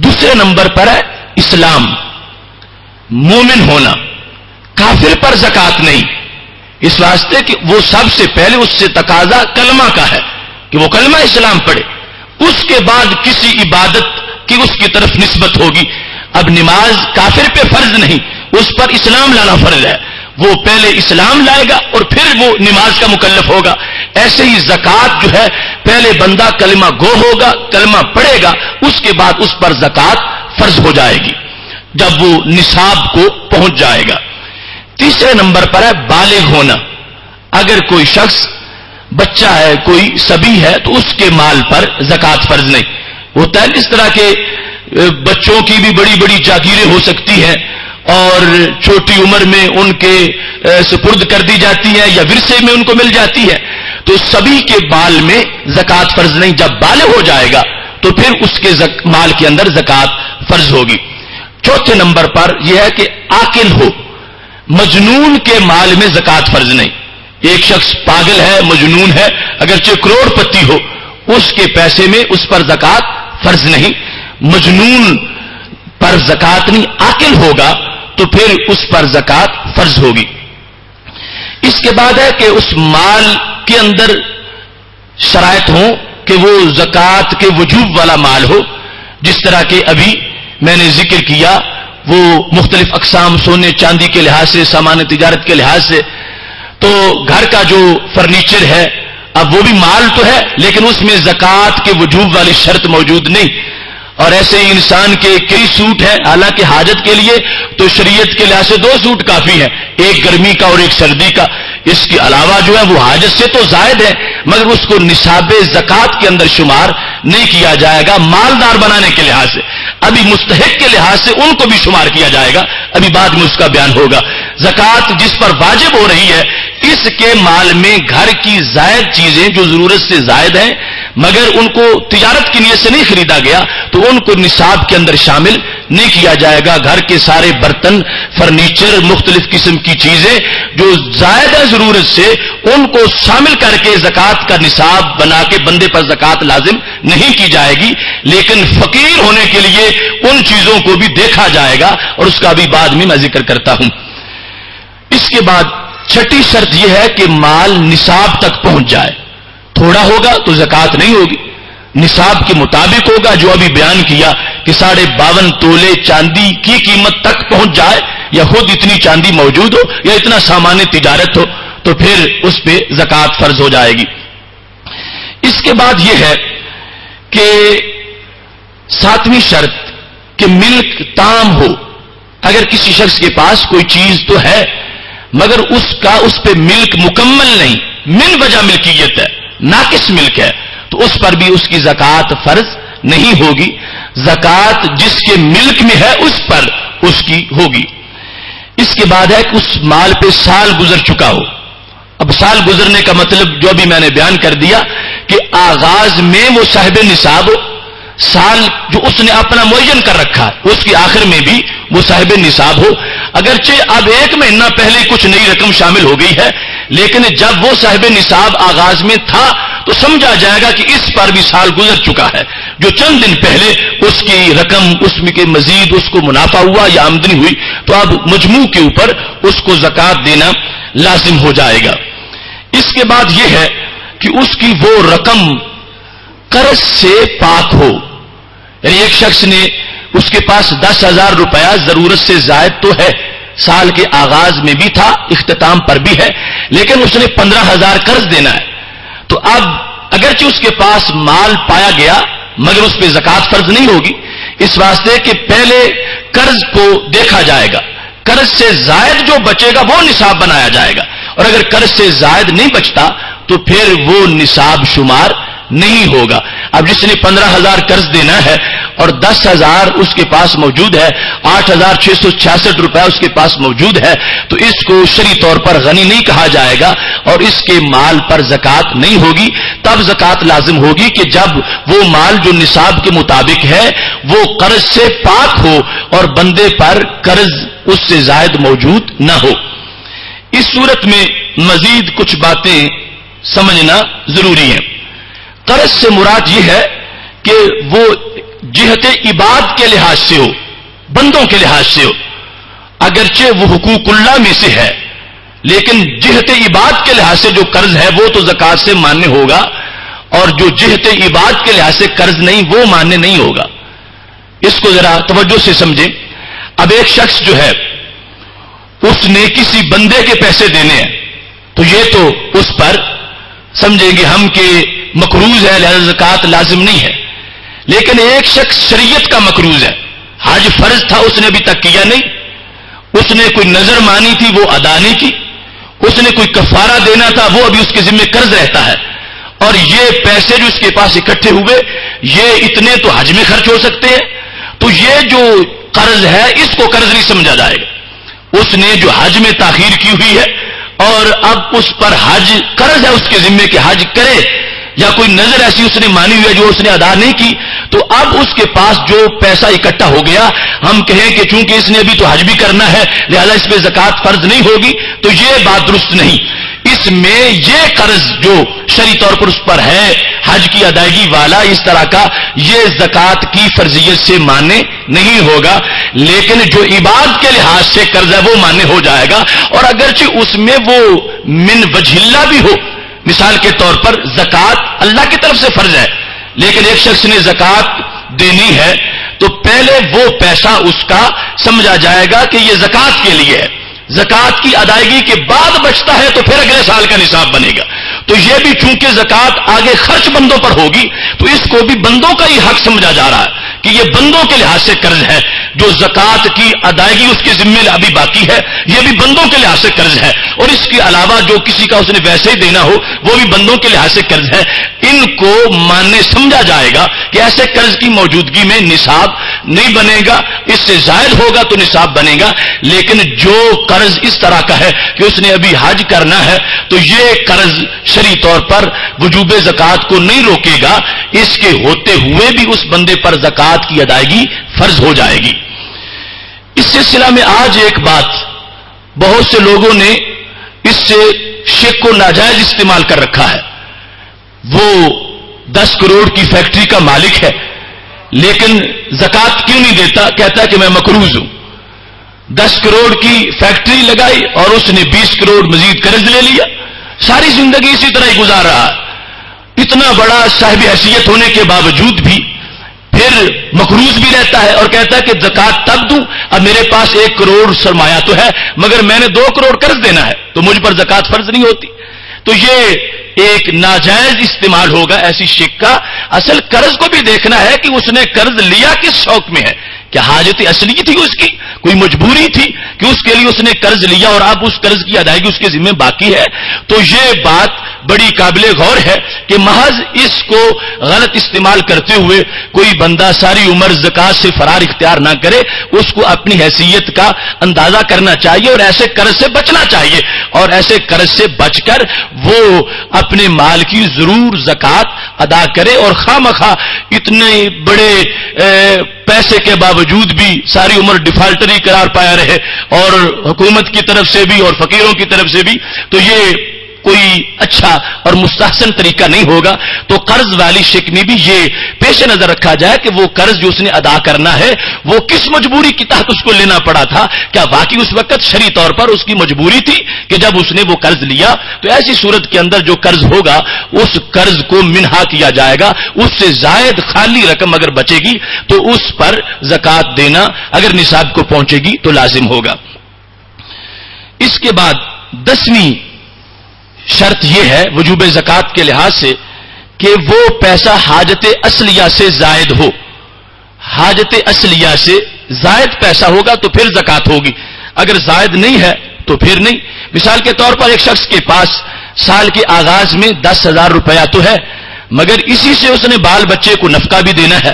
دوسرے نمبر پر ہے اسلام، مومن ہونا، کافر پر زکات نہیں، اس واسطے کہ وہ سب سے پہلے اس سے تقاضا کلمہ کا ہے کہ وہ کلمہ اسلام پڑھے، اس کے بعد کسی عبادت کی اس کی طرف نسبت ہوگی۔ اب نماز کافر پہ فرض نہیں، اس پر اسلام لانا فرض ہے، وہ پہلے اسلام لائے گا اور پھر وہ نماز کا مکلف ہوگا۔ ایسے ہی زکات جو ہے پہلے بندہ کلمہ گو ہوگا، کلمہ پڑھے گا، اس کے بعد اس پر زکات فرض ہو جائے گی جب وہ نصاب کو پہنچ جائے گا۔ تیسرے نمبر پر ہے بالغ ہونا، اگر کوئی شخص بچہ ہے، کوئی صبی ہے، تو اس کے مال پر زکات فرض نہیں ہوتا ہے۔ اس طرح کے بچوں کی بھی بڑی بڑی جاگیریں ہو سکتی ہیں اور چھوٹی عمر میں ان کے سپرد کر دی جاتی ہے یا ورثے میں ان کو مل جاتی ہے، تو سبھی کے مال میں زکات فرض نہیں۔ جب بالغ ہو جائے گا تو پھر اس کے مال کے اندر زکات فرض ہوگی۔ چوتھے نمبر پر یہ ہے کہ عاقل ہو، مجنون کے مال میں زکات فرض نہیں۔ ایک شخص پاگل ہے، مجنون ہے، اگرچہ کروڑ پتی ہو، اس کے پیسے میں اس پر زکات فرض نہیں۔ مجنون پر زکات نہیں، عاقل ہوگا تو پھر اس پر زکات فرض ہوگی۔ اس کے بعد ہے کہ اس مال کے اندر شرائط ہوں کہ وہ زکات کے وجوب والا مال ہو، جس طرح کہ ابھی میں نے ذکر کیا، وہ مختلف اقسام سونے چاندی کے لحاظ سے، سامان تجارت کے لحاظ سے، تو گھر کا جو فرنیچر ہے اب وہ بھی مال تو ہے لیکن اس میں زکات کے وجوب والی شرط موجود نہیں۔ اور ایسے ہی انسان کے کئی سوٹ ہیں، حالانکہ حاجت کے لیے تو شریعت کے لحاظ سے 2 سوٹ کافی ہیں، ایک گرمی کا اور ایک سردی کا، اس کے علاوہ جو ہے وہ حاجت سے تو زائد ہے، مگر اس کو نصاب زکات کے اندر شمار نہیں کیا جائے گا مالدار بنانے کے لحاظ سے۔ ابھی مستحق کے لحاظ سے ان کو بھی شمار کیا جائے گا، ابھی بعد میں اس کا بیان ہوگا۔ زکات جس پر واجب ہو رہی ہے، اس کے مال میں گھر کی زائد چیزیں جو ضرورت سے زائد ہیں مگر ان کو تجارت کی نیت سے نہیں خریدا گیا تو ان کو نصاب کے اندر شامل نہیں کیا جائے گا۔ گھر کے سارے برتن، فرنیچر، مختلف قسم کی چیزیں جو زائد ہے ضرورت سے، ان کو شامل کر کے زکات کا نصاب بنا کے بندے پر زکات لازم نہیں کی جائے گی، لیکن فقیر ہونے کے لیے ان چیزوں کو بھی دیکھا جائے گا اور اس کا بھی بعد میں میں ذکر کرتا ہوں۔ اس کے بعد چھٹی شرط یہ ہے کہ مال نصاب تک پہنچ جائے، تھوڑا ہوگا تو زکات نہیں ہوگی، نصاب کے مطابق ہوگا جو ابھی بیان کیا کہ 52.5 تولے چاندی کی قیمت تک پہنچ جائے، یا خود اتنی چاندی موجود ہو یا اتنا سامان تجارت ہو تو پھر اس پہ زکات فرض ہو جائے گی۔ اس کے بعد یہ ہے کہ 7ویں شرط کہ ملک تام ہو، اگر کسی شخص کے پاس کوئی چیز تو ہے مگر اس پہ ملک مکمل نہیں، من وجہ ملکیت ہے، ناقص ملک ہے، تو اس پر بھی اس کی زکات فرض نہیں ہوگی۔ زکات جس کے ملک میں ہے اس پر اس کی ہوگی۔ اس کے بعد ہے کہ اس مال پہ سال گزر چکا ہو۔ اب سال گزرنے کا مطلب جو ابھی میں نے بیان کر دیا کہ آغاز میں وہ صاحب نصاب ہو، سال جو اس نے اپنا معین کر رکھا ہے اس کے آخر میں بھی وہ صاحب نصاب ہو، اگرچہ اب 1 مہینہ پہلے کچھ نئی رقم شامل ہو گئی ہے، لیکن جب وہ صاحب نصاب آغاز میں تھا تو سمجھا جائے گا کہ اس پر بھی سال گزر چکا ہے، جو چند دن پہلے اس کی رقم، اس میں کے مزید اس کو منافع ہوا یا آمدنی ہوئی، تو اب مجموع کے اوپر اس کو زکات دینا لازم ہو جائے گا۔ اس کے بعد یہ ہے کہ اس کی وہ رقم قرض سے پاک ہو، یعنی ایک شخص نے، اس کے پاس 10,000 روپیہ ضرورت سے زائد تو ہے، سال کے آغاز میں بھی تھا، اختتام پر بھی ہے، لیکن اس نے 15,000 قرض دینا ہے، تو اب اگرچہ اس کے پاس مال پایا گیا مگر اس پہ زکات فرض نہیں ہوگی، اس واسطے کہ پہلے قرض کو دیکھا جائے گا، قرض سے زائد جو بچے گا وہ نصاب بنایا جائے گا، اور اگر قرض سے زائد نہیں بچتا تو پھر وہ نصاب شمار نہیں ہوگا۔ اب جس نے 15,000 قرض دینا ہے اور 10,000 اس کے پاس موجود ہے، 8,666 روپے اس کے پاس موجود ہے، تو اس کو شرعی طور پر غنی نہیں کہا جائے گا اور اس کے مال پر زکات نہیں ہوگی۔ تب زکات لازم ہوگی کہ جب وہ مال جو نصاب کے مطابق ہے وہ قرض سے پاک ہو اور بندے پر قرض اس سے زائد موجود نہ ہو۔ اس صورت میں مزید کچھ باتیں سمجھنا ضروری ہیں۔ قرض سے مراد یہ ہے کہ وہ جہت عباد کے لحاظ سے ہو، بندوں کے لحاظ سے ہو، اگرچہ وہ حقوق اللہ میں سے ہے، لیکن جہت عباد کے لحاظ سے جو قرض ہے وہ تو زکات سے ماننے ہوگا، اور جو جہت عباد کے لحاظ سے قرض نہیں وہ ماننے نہیں ہوگا۔ اس کو ذرا توجہ سے سمجھیں۔ اب ایک شخص جو ہے اس نے کسی بندے کے پیسے دینے ہیں، تو یہ تو اس پر سمجھیں گے ہم کہ مقروض ہے، لہذا زکات لازم نہیں ہے۔ لیکن ایک شخص شریعت کا مقروض ہے، حج فرض تھا اس نے ابھی تک کیا نہیں، اس نے کوئی نظر مانی تھی وہ ادا نہیں کی، اس نے کوئی کفارہ دینا تھا وہ ابھی اس کے ذمہ قرض رہتا ہے، اور یہ پیسے جو اس کے پاس اکٹھے ہوئے یہ اتنے تو حج میں خرچ ہو سکتے ہیں، تو یہ جو قرض ہے اس کو قرض نہیں سمجھا جائے گا۔ اس نے جو حج میں تاخیر کی ہوئی ہے اور اب اس پر حج قرض ہے اس کے ذمہ کہ حج کرے، یا کوئی نظر ایسی اس نے مانی ہوئی ہے جو اس نے ادا نہیں کی، تو اب اس کے پاس جو پیسہ اکٹھا ہو گیا، ہم کہیں کہ چونکہ اس نے ابھی تو حج بھی کرنا ہے لہذا اس پہ زکات فرض نہیں ہوگی، تو یہ بات درست نہیں۔ اس میں یہ قرض جو شرعی طور پر اس پر ہے حج کی ادائیگی والا اس طرح کا، یہ زکات کی فرضیت سے مانے نہیں ہوگا، لیکن جو عباد کے لحاظ سے قرض ہے وہ مانے ہو جائے گا، اور اگرچہ اس میں وہ من وجہ اللہ بھی ہو۔ مثال کے طور پر زکات اللہ کی طرف سے فرض ہے، لیکن ایک شخص نے زکات دینی ہے تو پہلے وہ پیسہ اس کا سمجھا جائے گا کہ یہ زکات کے لیے ہے، زکات کی ادائیگی کے بعد بچتا ہے تو پھر اگلے سال کا نصاب بنے گا، تو یہ بھی چونکہ زکات آگے خرچ بندوں پر ہوگی تو اس کو بھی بندوں کا ہی حق سمجھا جا رہا ہے کہ یہ بندوں کے لحاظ سے قرض ہے، جو زکات کی ادائیگی اس کے ذمہ ابھی باقی ہے یہ بھی بندوں کے لحاظ سے قرض ہے، اور اس کے علاوہ جو کسی کا اس نے ویسے ہی دینا ہو وہ بھی بندوں کے لحاظ سے قرض ہے۔ ان کو ماننے سمجھا جائے گا کہ ایسے قرض کی موجودگی میں نصاب نہیں بنے گا، اس سے زائد ہوگا تو نصاب بنے گا، لیکن جو قرض اس طرح کا ہے کہ اس نے ابھی حج کرنا ہے تو یہ قرض شرعی طور پر وجوب زکات کو نہیں روکے گا، اس کے ہوتے ہوئے بھی اس بندے پر زکات کی ادائیگی فرض ہو جائے گی۔ اس سلسلہ میں آج ایک بات بہت سے لوگوں نے اس سے شک کو ناجائز استعمال کر رکھا ہے، وہ 10 کروڑ کی فیکٹری کا مالک ہے لیکن زکات کیوں نہیں دیتا، کہتا ہے کہ میں مقروض ہوں۔ 10 کروڑ کی فیکٹری لگائی اور اس نے 20 کروڑ مزید قرض لے لیا، ساری زندگی اسی طرح ہی گزار رہا، اتنا بڑا صاحب حیثیت ہونے کے باوجود بھی پھر مقروض بھی رہتا ہے اور کہتا ہے کہ زکات تب دوں، اب میرے پاس 1 کروڑ سرمایہ تو ہے مگر میں نے 2 کروڑ قرض دینا ہے تو مجھ پر زکات فرض نہیں ہوتی۔ تو یہ ایک ناجائز استعمال ہوگا ایسی شک کا۔ اصل قرض کو بھی دیکھنا ہے کہ اس نے قرض لیا کس شوق میں ہے، کیا حاجت اصلی تھی اس کی، کوئی مجبوری تھی کہ اس کے لیے اس نے قرض لیا اور اب اس قرض کی ادائیگی اس کے ذمہ باقی ہے۔ تو یہ بات بڑی قابل غور ہے کہ محض اس کو غلط استعمال کرتے ہوئے کوئی بندہ ساری عمر زکات سے فرار اختیار نہ کرے، اس کو اپنی حیثیت کا اندازہ کرنا چاہیے اور ایسے قرض سے بچنا چاہیے، اور ایسے قرض سے بچ کر وہ اپنے مال کی ضرور زکات ادا کرے، اور خواہ اتنے بڑے پیسے کے باوجود بھی ساری عمر ڈیفالٹر ہی قرار پایا رہے، اور حکومت کی طرف سے بھی اور فقیروں کی طرف سے بھی، تو یہ کوئی اچھا اور مستحسن طریقہ نہیں ہوگا۔ تو قرض والی شک میں بھی یہ پیش نظر رکھا جائے کہ وہ قرض جو اس نے ادا کرنا ہے وہ کس مجبوری کے تحت اس کو لینا پڑا تھا، کیا واقعی اس وقت شرعی طور پر اس کی مجبوری تھی کہ جب اس نے وہ قرض لیا، تو ایسی صورت کے اندر جو قرض ہوگا اس قرض کو منہا کیا جائے گا، اس سے زائد خالی رقم اگر بچے گی تو اس پر زکات دینا اگر نصاب کو پہنچے گی تو لازم ہوگا۔ اس کے بعد 10ویں شرط یہ ہے وجوب زکات کے لحاظ سے کہ وہ پیسہ حاجت اصلیہ سے زائد ہو، حاجت اصلیہ سے زائد پیسہ ہوگا تو پھر زکات ہوگی، اگر زائد نہیں ہے تو پھر نہیں۔ مثال کے طور پر ایک شخص کے پاس سال کے آغاز میں 10,000 روپیہ تو ہے مگر اسی سے اس نے بال بچے کو نفقہ بھی دینا ہے،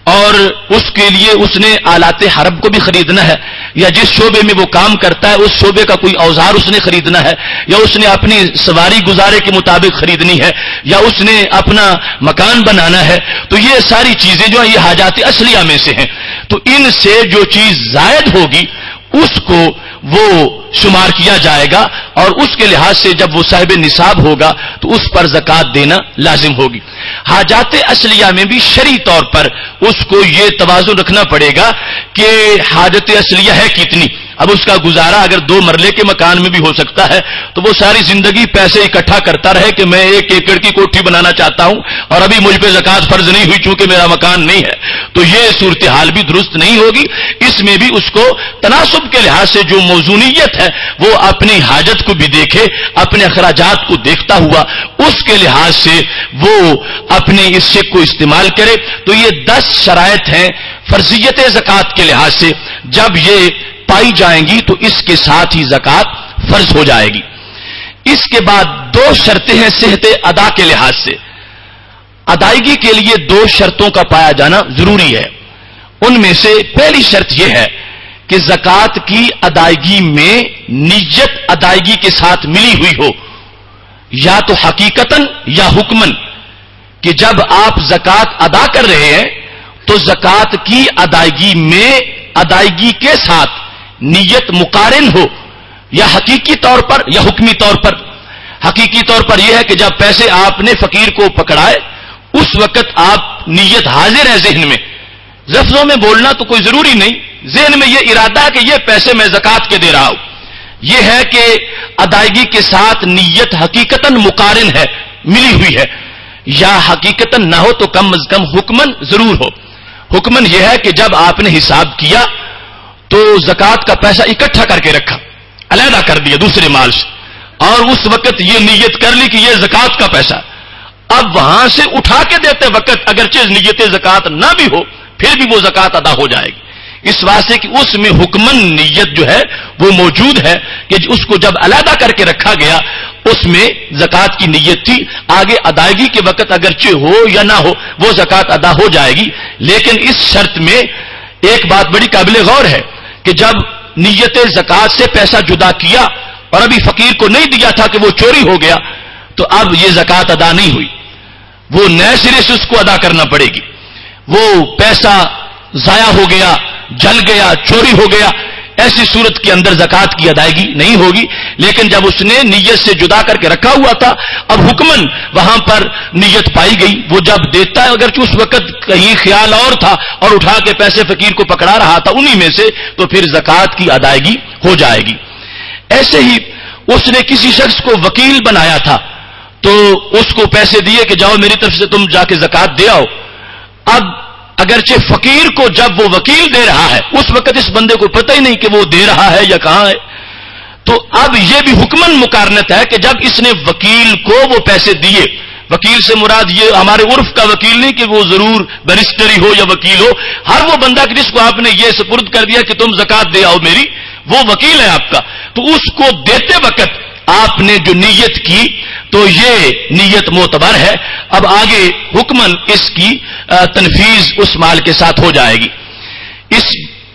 اور اس کے لیے اس نے آلات حرب کو بھی خریدنا ہے، یا جس شعبے میں وہ کام کرتا ہے اس شعبے کا کوئی اوزار اس نے خریدنا ہے، یا اس نے اپنی سواری گزارے کے مطابق خریدنی ہے، یا اس نے اپنا مکان بنانا ہے، تو یہ ساری چیزیں جو ہیں یہ حاجات اصلیہ میں سے ہیں۔ تو ان سے جو چیز زائد ہوگی اس کو وہ شمار کیا جائے گا، اور اس کے لحاظ سے جب وہ صاحب نصاب ہوگا تو اس پر زکات دینا لازم ہوگی۔ حاجات اصلیہ میں بھی شرعی طور پر اس کو یہ توازن رکھنا پڑے گا کہ حاجت اصلیہ ہے کتنی. اب اس کا گزارا اگر 2 مرلے کے مکان میں بھی ہو سکتا ہے تو وہ ساری زندگی پیسے اکٹھا کرتا رہے کہ میں 1 ایکڑ کی کوٹھی بنانا چاہتا ہوں اور ابھی مجھ پہ زکات فرض نہیں ہوئی چونکہ میرا مکان نہیں ہے, تو یہ صورتحال بھی درست نہیں ہوگی. اس میں بھی اس کو تناسب کے لحاظ سے جو موزونیت ہے وہ اپنی حاجت کو بھی دیکھے, اپنے اخراجات کو دیکھتا ہوا اس کے لحاظ سے وہ اپنے اس چیک کو استعمال کرے. تو یہ 10 شرائط ہیں فرضیت زکات کے لحاظ سے. جب یہ پائی جائیں گی تو اس کے ساتھ ہی زکات فرض ہو جائے گی. اس کے بعد 2 شرطیں ہیں صحت ادا کے لحاظ سے. ادائیگی کے لیے 2 شرطوں کا پایا جانا ضروری ہے. ان میں سے پہلی شرط یہ ہے کہ زکات کی ادائیگی میں نیت ادائیگی کے ساتھ ملی ہوئی ہو, یا تو حقیقتاً یا حکماً, کہ جب آپ زکات ادا کر رہے ہیں تو زکات کی ادائیگی میں ادائیگی کے ساتھ نیت مقارن ہو, یا حقیقی طور پر یا حکمی طور پر. حقیقی طور پر یہ ہے کہ جب پیسے آپ نے فقیر کو پکڑائے اس وقت آپ نیت حاضر ہے ذہن میں, لفظوں میں بولنا تو کوئی ضروری نہیں, ذہن میں یہ ارادہ ہے کہ یہ پیسے میں زکات کے دے رہا ہوں. یہ ہے کہ ادائیگی کے ساتھ نیت حقیقتاً مقارن ہے, ملی ہوئی ہے. یا حقیقتاً نہ ہو تو کم از کم حکماً ضرور ہو. حکماً یہ ہے کہ جب آپ نے حساب کیا تو زکات کا پیسہ اکٹھا کر کے رکھا, علیحدہ کر دیا دوسرے مال سے, اور اس وقت یہ نیت کر لی کہ یہ زکات کا پیسہ. اب وہاں سے اٹھا کے دیتے وقت اگرچہ نیت زکات نہ بھی ہو پھر بھی وہ زکات ادا ہو جائے گی, اس واسطے کہ اس میں حکماً نیت جو ہے وہ موجود ہے کہ اس کو جب علیحدہ کر کے رکھا گیا اس میں زکات کی نیت تھی. آگے ادائیگی کے وقت اگرچہ ہو یا نہ ہو وہ زکات ادا ہو جائے گی. لیکن اس شرط میں ایک بات بڑی قابل غور ہے کہ جب نیت زکات سے پیسہ جدا کیا اور ابھی فقیر کو نہیں دیا تھا کہ وہ چوری ہو گیا, تو اب یہ زکات ادا نہیں ہوئی, وہ نئے سرے سے اس کو ادا کرنا پڑے گی. وہ پیسہ ضائع ہو گیا, جل گیا, چوری ہو گیا, ایسی صورت کے اندر زکات کی ادائیگی نہیں ہوگی. لیکن جب اس نے نیت سے جدا کر کے رکھا ہوا تھا, اب حکماً وہاں پر نیت پائی گئی, وہ جب دیتا ہے اگرچہ اس وقت کہیں خیال اور تھا اور اٹھا کے پیسے فقیر کو پکڑا رہا تھا انہی میں سے, تو پھر زکات کی ادائیگی ہو جائے گی. ایسے ہی اس نے کسی شخص کو وکیل بنایا تھا تو اس کو پیسے دیے کہ جاؤ میری طرف سے تم جا کے زکات دے آؤ. اب اگرچہ فقیر کو جب وہ وکیل دے رہا ہے اس وقت اس بندے کو پتہ ہی نہیں کہ وہ دے رہا ہے یا کہاں ہے, تو اب یہ بھی حکماً مقارنت ہے کہ جب اس نے وکیل کو وہ پیسے دیے, وکیل سے مراد یہ ہمارے عرف کا وکیل نہیں کہ وہ ضرور بیرسٹر ہی ہو یا وکیل ہو, ہر وہ بندہ جس کو آپ نے یہ سپرد کر دیا کہ تم زکات دے آؤ میری, وہ وکیل ہے آپ کا. تو اس کو دیتے وقت آپ نے جو نیت کی تو یہ نیت معتبر ہے. اب آگے حکماً اس کی تنفیذ اس مال کے ساتھ ہو جائے گی. اس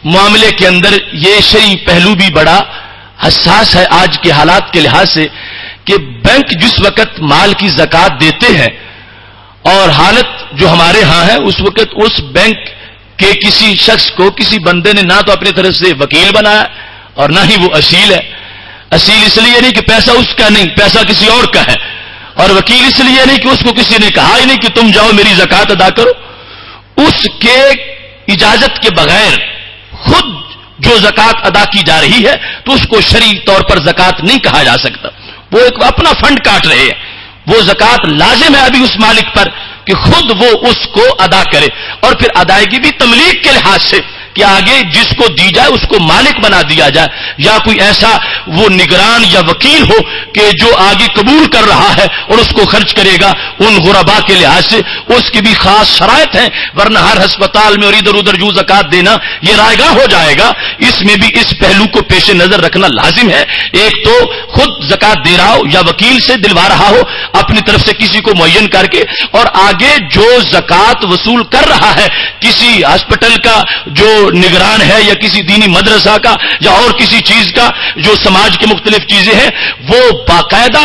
معاملے کے اندر یہ شرعی پہلو بھی بڑا حساس ہے آج کے حالات کے لحاظ سے کہ بینک جس وقت مال کی زکات دیتے ہیں اور حالت جو ہمارے ہاں ہے اس وقت اس بینک کے کسی شخص کو کسی بندے نے نہ تو اپنی طرف سے وکیل بنایا اور نہ ہی وہ اصیل ہے. اصیل اس لیے نہیں کہ پیسہ اس کا نہیں, پیسہ کسی اور کا ہے, اور وکیل اس لیے نہیں کہ اس کو کسی نے کہا ہی نہیں کہ تم جاؤ میری زکات ادا کرو. اس کے اجازت کے بغیر خود جو زکات ادا کی جا رہی ہے تو اس کو شرعی طور پر زکات نہیں کہا جا سکتا. وہ ایک اپنا فنڈ کاٹ رہے ہیں, وہ زکات لازم ہے ابھی اس مالک پر کہ خود وہ اس کو ادا کرے, اور پھر ادائیگی بھی تملیک کے لحاظ سے کہ آگے جس کو دی جائے اس کو مالک بنا دیا جائے, یا کوئی ایسا وہ نگران یا وکیل ہو کہ جو آگے قبول کر رہا ہے اور اس کو خرچ کرے گا ان غربا کے لحاظ سے. اس کی بھی خاص شرائط ہیں, ورنہ ہر ہسپتال میں اور ادھر ادھر جو زکات دینا یہ رائے گاہ ہو جائے گا. اس میں بھی اس پہلو کو پیش نظر رکھنا لازم ہے. ایک تو خود زکات دے رہا ہو یا وکیل سے دلوا رہا ہو اپنی طرف سے کسی کو معین کر کے, اور آگے جو زکات وصول کر رہا ہے کسی ہاسپٹل کا جو نگران ہے یا کسی دینی مدرسہ کا یا اور کسی چیز کا جو سماج کی مختلف چیزیں ہیں, وہ باقاعدہ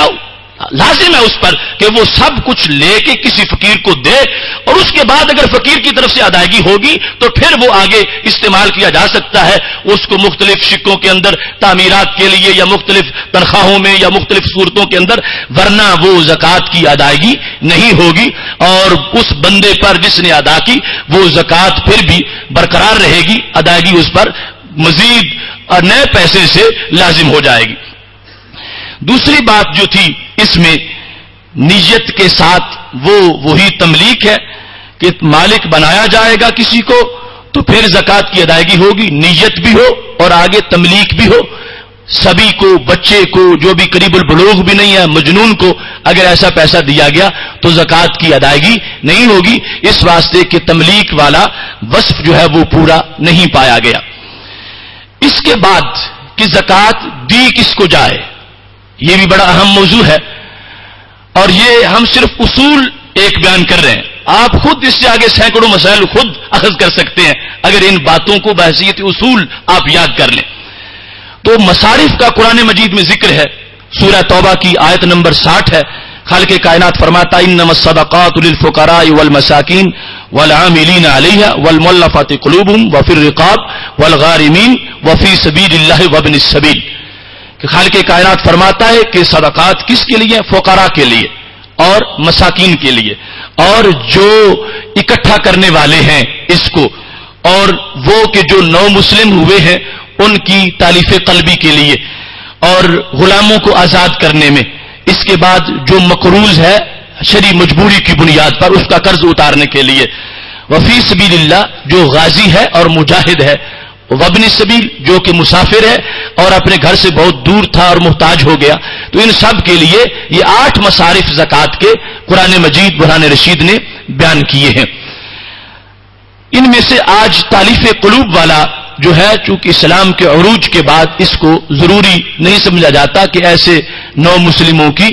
لازم ہے اس پر کہ وہ سب کچھ لے کے کسی فقیر کو دے، اور اس کے بعد اگر فقیر کی طرف سے ادائیگی ہوگی تو پھر وہ آگے استعمال کیا جا سکتا ہے، اس کو مختلف شکوں کے اندر تعمیرات کے لیے یا مختلف تنخواہوں میں یا مختلف صورتوں کے اندر، ورنہ وہ زکوٰۃ کی ادائیگی نہیں ہوگی، اور اس بندے پر جس نے ادا کی وہ زکوٰۃ پھر بھی برقرار رہے گی، ادائیگی اس پر مزید نئے پیسے سے لازم ہو جائے گی۔ دوسری بات جو تھی اس میں نیت کے ساتھ وہی تملیک ہے کہ مالک بنایا جائے گا کسی کو تو پھر زکوٰۃ کی ادائیگی ہوگی، نیت بھی ہو اور آگے تملیک بھی ہو۔ سبھی کو، بچے کو، جو بھی قریب البلوغ بھی نہیں ہے، مجنون کو اگر ایسا پیسہ دیا گیا تو زکوٰۃ کی ادائیگی نہیں ہوگی، اس واسطے کہ تملیک والا وصف جو ہے وہ پورا نہیں پایا گیا۔ اس کے بعد کہ زکوٰۃ دی کس کو جائے، یہ بھی بڑا اہم موضوع ہے، اور یہ ہم صرف اصول ایک بیان کر رہے ہیں، آپ خود اس سے آگے سینکڑوں مسائل خود اخذ کر سکتے ہیں اگر ان باتوں کو بحیثیت اصول آپ یاد کر لیں۔ تو مصارف کا قرآن مجید میں ذکر ہے، سورہ توبہ کی آیت نمبر 60 ہے، خالق کائنات فرماتا انما الصدقات للفقراء والمساکین والعاملین علیہا والمؤلفۃ قلوبہم وفی الرقاب والغارمین وفی سبیل اللہ وابن السبیل، کہ خالق کائنات فرماتا ہے کہ صدقات کس کے لیے؟ فقراء کے لیے اور مساکین کے لیے، اور جو اکٹھا کرنے والے ہیں اس کو، اور وہ کہ جو نو مسلم ہوئے ہیں ان کی تالیف قلبی کے لیے، اور غلاموں کو آزاد کرنے میں، اس کے بعد جو مقروض ہے شرعی مجبوری کی بنیاد پر اس کا قرض اتارنے کے لیے، وفی سبیل اللہ جو غازی ہے اور مجاہد ہے، وابن السبیل جو کہ مسافر ہے اور اپنے گھر سے بہت دور تھا اور محتاج ہو گیا، تو ان سب کے لیے یہ 8 مصارف زکوٰۃ کے قرآن مجید برہان رشید نے بیان کیے ہیں۔ ان میں سے آج تالیف قلوب والا جو ہے، چونکہ اسلام کے عروج کے بعد اس کو ضروری نہیں سمجھا جاتا کہ ایسے نو مسلموں کی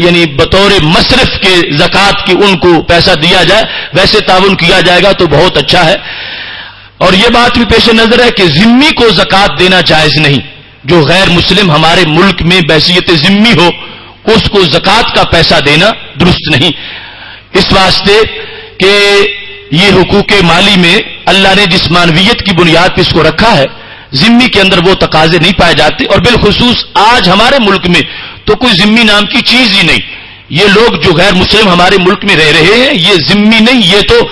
یعنی بطور مصرف کے زکوٰۃ کی ان کو پیسہ دیا جائے، ویسے تعاون کیا جائے گا تو بہت اچھا ہے۔ اور یہ بات بھی پیش نظر ہے کہ ذمی کو زکوٰۃ دینا جائز نہیں، جو غیر مسلم ہمارے ملک میں بحیثیت ذمی ہو اس کو زکوٰۃ کا پیسہ دینا درست نہیں، اس واسطے کہ یہ حقوق مالی میں اللہ نے جس معنویت کی بنیاد پہ اس کو رکھا ہے، ذمی کے اندر وہ تقاضے نہیں پائے جاتے، اور بالخصوص آج ہمارے ملک میں تو کوئی ذمی نام کی چیز ہی نہیں۔ یہ لوگ جو غیر مسلم ہمارے ملک میں رہ رہے ہیں یہ ذمی نہیں، یہ تو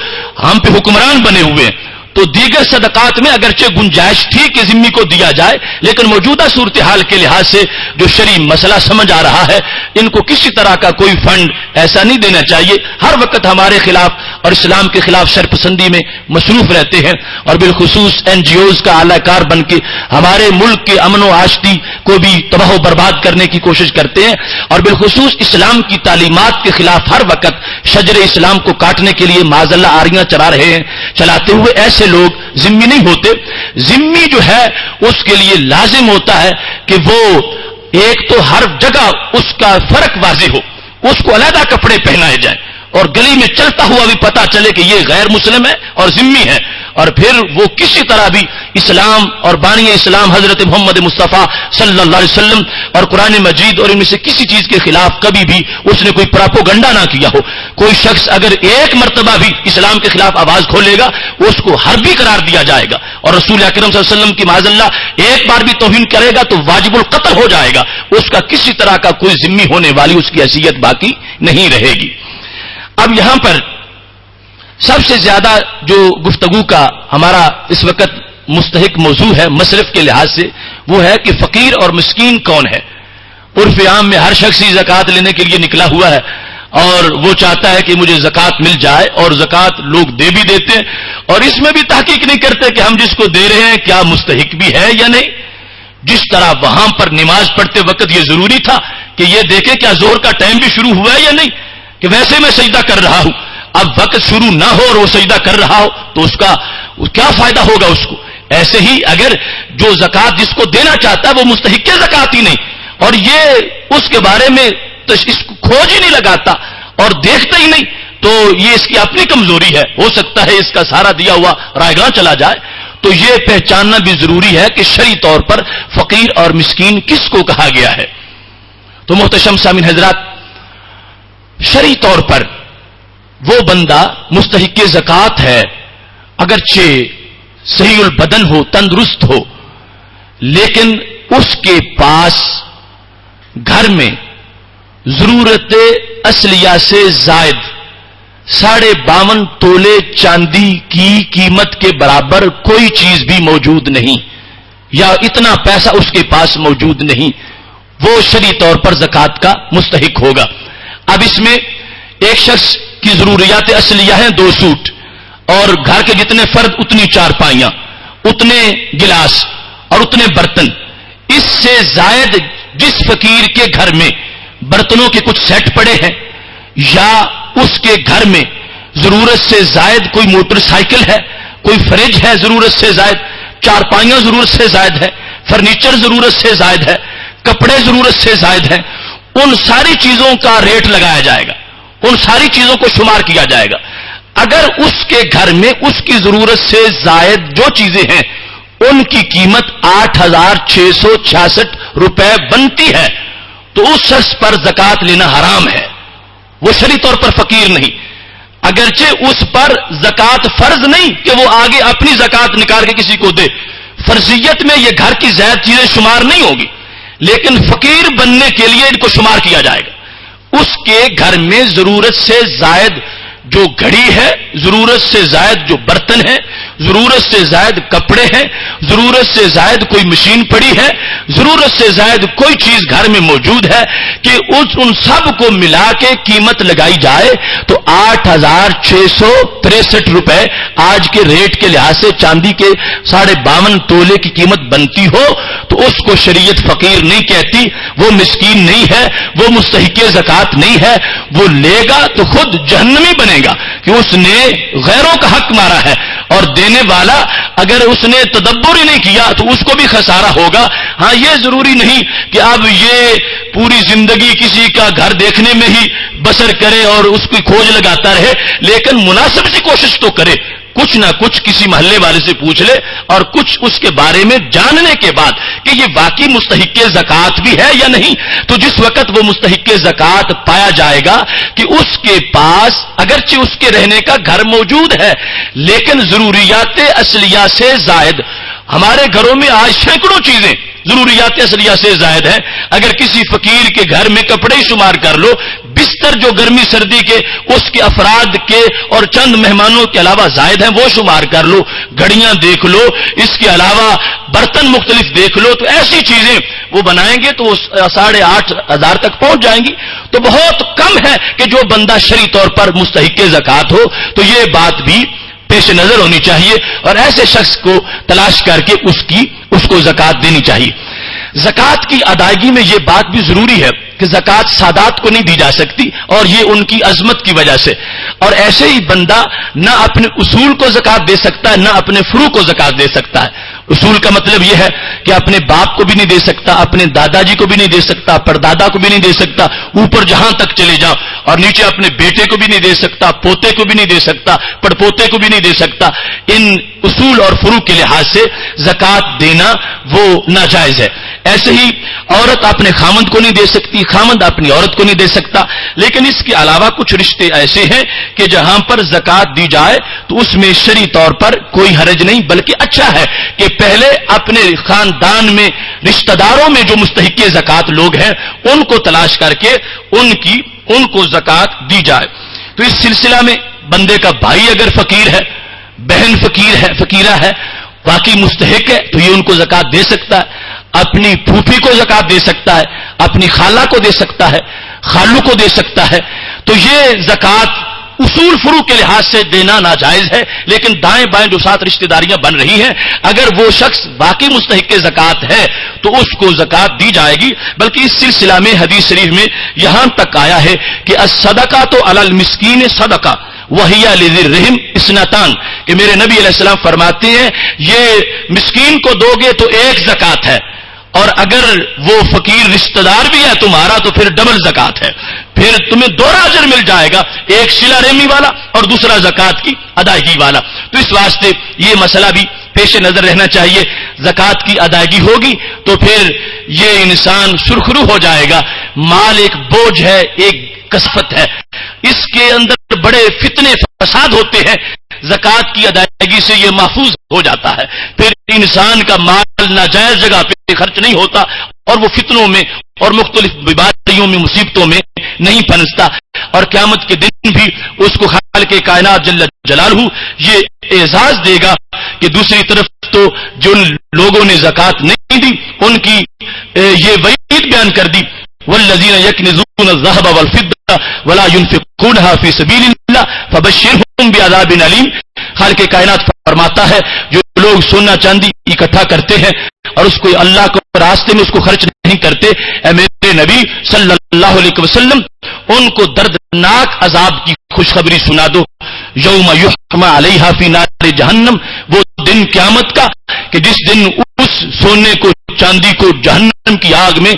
ہم پہ حکمران بنے ہوئے ہیں۔ تو دیگر صدقات میں اگرچہ گنجائش تھی کہ ذمی کو دیا جائے، لیکن موجودہ صورتحال کے لحاظ سے جو شرعی مسئلہ سمجھ آ رہا ہے، ان کو کسی طرح کا کوئی فنڈ ایسا نہیں دینا چاہیے۔ ہر وقت ہمارے خلاف اور اسلام کے خلاف شرپسندی میں مصروف رہتے ہیں، اور بالخصوص NGOز کا اعلی کار بن کے ہمارے ملک کے امن و آشتی کو بھی تباہ و برباد کرنے کی کوشش کرتے ہیں، اور بالخصوص اسلام کی تعلیمات کے خلاف ہر وقت شجر اسلام کو کاٹنے کے لیے معاذ اللہ آریاں چلاتے ہوئے ایسے لوگ ذمی نہیں ہوتے۔ ذمی جو ہے اس کے لیے لازم ہوتا ہے کہ وہ ایک تو ہر جگہ اس کا فرق واضح ہو، اس کو علیحدہ کپڑے پہنائے جائیں اور گلی میں چلتا ہوا بھی پتا چلے کہ یہ غیر مسلم ہے اور ذمی ہے، اور پھر وہ کسی طرح بھی اسلام اور بانی اسلام حضرت محمد مصطفیٰ صلی اللہ علیہ وسلم اور قرآن مجید اور ان میں سے کسی چیز کے خلاف کبھی بھی اس نے کوئی پراپوگنڈا نہ کیا ہو۔ کوئی شخص اگر ایک مرتبہ بھی اسلام کے خلاف آواز کھولے گا اس کو حربی قرار دیا جائے گا، اور رسول اکرم صلی اللہ علیہ وسلم کی معاذ اللہ ایک بار بھی توہین کرے گا تو واجب القتل ہو جائے گا، اس کا کسی طرح کا کوئی ذمی ہونے والی اس کی حیثیت باقی نہیں رہے گی۔ اب یہاں پر سب سے زیادہ جو گفتگو کا ہمارا اس وقت مستحق موضوع ہے مصرف کے لحاظ سے، وہ ہے کہ فقیر اور مسکین کون ہے۔ عرف عام میں ہر شخص ہی زکوٰۃ لینے کے لیے نکلا ہوا ہے، اور وہ چاہتا ہے کہ مجھے زکوٰۃ مل جائے، اور زکوٰۃ لوگ دے بھی دیتے ہیں، اور اس میں بھی تحقیق نہیں کرتے کہ ہم جس کو دے رہے ہیں کیا مستحق بھی ہے یا نہیں۔ جس طرح وہاں پر نماز پڑھتے وقت یہ ضروری تھا کہ یہ دیکھے کیا ظہر کا ٹائم بھی شروع ہوا ہے یا نہیں، کہ ویسے میں سجدہ کر رہا ہوں، اب وقت شروع نہ ہو اور وہ سجدہ کر رہا ہو تو اس کا کیا فائدہ ہوگا اس کو۔ ایسے ہی اگر جو زکوٰۃ جس کو دینا چاہتا ہے وہ مستحق زکوٰۃ ہی نہیں، اور یہ اس کے بارے میں اس کو کھوج ہی نہیں لگاتا اور دیکھتا ہی نہیں، تو یہ اس کی اپنی کمزوری ہے، ہو سکتا ہے اس کا سارا دیا ہوا رائے گاں چلا جائے۔ تو یہ پہچاننا بھی ضروری ہے کہ شرعی طور پر فقیر اور مسکین کس کو کہا گیا ہے۔ تو محتشم سامعین حضرات، شرعی طور پر وہ بندہ مستحق زکوٰۃ ہے، اگرچہ صحیح البدن ہو، تندرست ہو، لیکن اس کے پاس گھر میں ضرورت اصلیہ سے زائد 52.5 تولے چاندی کی قیمت کے برابر کوئی چیز بھی موجود نہیں، یا اتنا پیسہ اس کے پاس موجود نہیں، وہ شرعی طور پر زکوٰۃ کا مستحق ہوگا۔ اب اس میں ایک شخص کی ضروریات اصلیہ ہیں 2 سوٹ، اور گھر کے جتنے فرد اتنی چارپائیاں، اتنے گلاس اور اتنے برتن۔ اس سے زائد جس فقیر کے گھر میں برتنوں کے کچھ سیٹ پڑے ہیں، یا اس کے گھر میں ضرورت سے زائد کوئی موٹر سائیکل ہے، کوئی فریج ہے ضرورت سے زائد، چارپائیاں ضرورت سے زائد ہے، فرنیچر ضرورت سے زائد ہے، کپڑے ضرورت سے زائد ہیں، ان ساری چیزوں کا ریٹ لگایا جائے گا، ان ساری چیزوں کو شمار کیا جائے گا۔ اگر اس کے گھر میں اس کی ضرورت سے زائد جو چیزیں ہیں ان کی قیمت 8,666 روپے بنتی ہے، تو اس شخص پر زکوٰۃ لینا حرام ہے، وہ شرعی طور پر فقیر نہیں۔ اگرچہ اس پر زکوٰۃ فرض نہیں کہ وہ آگے اپنی زکوٰۃ نکال کے کسی کو دے، فرضیت میں یہ گھر کی زائد چیزیں شمار نہیں ہوگی، لیکن فقیر بننے کے لیے ان کو شمار کیا جائے گا۔ اس کے گھر میں ضرورت سے زائد جو گھڑی ہے، ضرورت سے زائد جو برتن ہیں، ضرورت سے زائد کپڑے ہیں، ضرورت سے زائد کوئی مشین پڑی ہے، ضرورت سے زائد کوئی چیز گھر میں موجود ہے، کہ ان سب کو ملا کے قیمت لگائی جائے تو 8,663 روپے آج کے ریٹ کے لحاظ سے چاندی کے 52.5 تولے کی قیمت بنتی ہو، تو اس کو شریعت فقیر نہیں کہتی، وہ مسکین نہیں ہے، وہ مستحق زکوٰۃ نہیں ہے، وہ لے گا تو خود جہنمی بنے گا کہ اس نے غیروں کا حق مارا ہے، اور دینے والا اگر اس نے تدبر ہی نہیں کیا تو اس کو بھی خسارہ ہوگا۔ ہاں، یہ ضروری نہیں کہ اب یہ پوری زندگی کسی کا گھر دیکھنے میں ہی بسر کرے اور اس کی کھوج لگاتا رہے، لیکن مناسب سی کوشش تو کرے، کچھ نہ کچھ کسی محلے والے سے پوچھ لے، اور کچھ اس کے بارے میں جاننے کے بعد کہ یہ واقعی مستحق زکوٰۃ بھی ہے یا نہیں، تو جس وقت وہ مستحق زکوٰۃ پایا جائے گا کہ اس کے پاس اگرچہ اس کے رہنے کا گھر موجود ہے، لیکن ضروریات اصلیہ سے زائد، ہمارے گھروں میں آج سینکڑوں چیزیں ضروریات اصلیہ سے زائد ہیں۔ اگر کسی فقیر کے گھر میں کپڑے شمار کر لو، بستر جو گرمی سردی کے اس کے افراد کے اور چند مہمانوں کے علاوہ زائد ہیں وہ شمار کر لو، گھڑیاں دیکھ لو، اس کے علاوہ برتن مختلف دیکھ لو، تو ایسی چیزیں وہ بنائیں گے تو وہ 8,500 تک پہنچ جائیں گی۔ تو بہت کم ہے کہ جو بندہ شرعی طور پر مستحق زکوٰۃ ہو، تو یہ بات بھی پیش نظر ہونی چاہیے، اور ایسے شخص کو تلاش کر کے اس کو زکوٰۃ دینی چاہیے۔ زکوٰۃ کی ادائیگی میں یہ بات بھی ضروری ہے کہ زکوٰۃ سادات کو نہیں دی جا سکتی، اور یہ ان کی عظمت کی وجہ سے، اور ایسے ہی بندہ نہ اپنے اصول کو زکوٰۃ دے سکتا ہے، نہ اپنے فروع کو زکوٰۃ دے سکتا ہے۔ اصول کا مطلب یہ ہے کہ اپنے باپ کو بھی نہیں دے سکتا، اپنے دادا جی کو بھی نہیں دے سکتا، پردادا کو بھی نہیں دے سکتا، اوپر جہاں تک چلے جاؤ، اور نیچے اپنے بیٹے کو بھی نہیں دے سکتا، پوتے کو بھی نہیں دے سکتا، پڑپوتے کو بھی نہیں دے سکتا۔ ان اصول اور فروع کے لحاظ سے زکوٰۃ دینا وہ ناجائز ہے۔ ایسے ہی عورت اپنے خامند کو نہیں دے سکتی، خامند اپنی عورت کو نہیں دے سکتا، لیکن اس کے علاوہ کچھ رشتے ایسے ہیں کہ جہاں پر زکوٰۃ دی جائے تو اس میں شرعی طور پر کوئی حرج نہیں، بلکہ اچھا ہے کہ پہلے اپنے خاندان میں رشتہ داروں میں جو مستحق زکوٰۃ لوگ ہیں ان کو تلاش کر کے ان کو زکوٰۃ دی جائے۔ تو اس سلسلہ میں بندے کا بھائی اگر فقیر ہے، بہن فقیرہ ہے، واقعی مستحق ہے، تو یہ ان کو زکوٰۃ دے سکتا ہے، اپنی پھوپھی کو زکوٰۃ دے سکتا ہے، اپنی خالہ کو دے سکتا ہے، خالو کو دے سکتا ہے۔ تو یہ زکوٰۃ اصول فروع کے لحاظ سے دینا ناجائز ہے، لیکن دائیں بائیں جو ساتھ رشتہ داریاں بن رہی ہیں، اگر وہ شخص واقعی مستحق زکوٰۃ ہے تو اس کو زکوٰۃ دی جائے گی۔ بلکہ اس سلسلہ میں حدیث شریف میں یہاں تک آیا ہے کہ الصدقۃ علی المسکین صدقہ وہی لذی الرحم اثنتان، کہ میرے نبی علیہ السلام فرماتے ہیں یہ مسکین کو دو گے تو ایک زکوٰۃ ہے، اور اگر وہ فقیر رشتہ دار بھی ہے تمہارا تو پھر ڈبل زکوٰۃ ہے، پھر تمہیں دوہرا اجر مل جائے گا، ایک صلہ رحمی والا اور دوسرا زکوٰۃ کی ادائیگی والا۔ تو اس واسطے یہ مسئلہ بھی پیش نظر رہنا چاہیے، زکوٰۃ کی ادائیگی ہوگی تو پھر یہ انسان سرخرو ہو جائے گا، مال ایک بوجھ ہے، ایک کثفت ہے، اس کے اندر بڑے فتنے فساد ہوتے ہیں. زکوٰۃ کی ادائیگی سے یہ محفوظ ہو جاتا ہے. پھر انسان کا مال ناجائز جگہ پہ خرچ نہیں ہوتا اور وہ فتنوں میں اور مختلف بیماریوں میں، مصیبتوں میں نہیں پھنستا. اور قیامت کے دن بھی اس کو خالق کائنات جل جلالہ یہ اعزاز دے گا کہ دوسری طرف تو جن لوگوں نے زکوٰۃ نہیں دی ان کی یہ وعید بیان کر دی، والذین یکنزون الذهب والفضة ولا ينفقونها في سبیل اللہ فبشرهم بعذاب علیم. خالق کائنات فرماتا ہے جو لوگ سونا چاندی اکٹھا کرتے ہیں اور اس کو اللہ کے راستے میں اس کو خرچ نہیں کرتے، اے میرے نبی صلی اللہ علیہ وسلم ان کو دردناک عذاب کی خوشخبری سنا دو. یوم یحمى علیہا فی نار جہنم، وہ دن قیامت کا کہ جس دن اس سونے کو چاندی کو جہنم کی آگ میں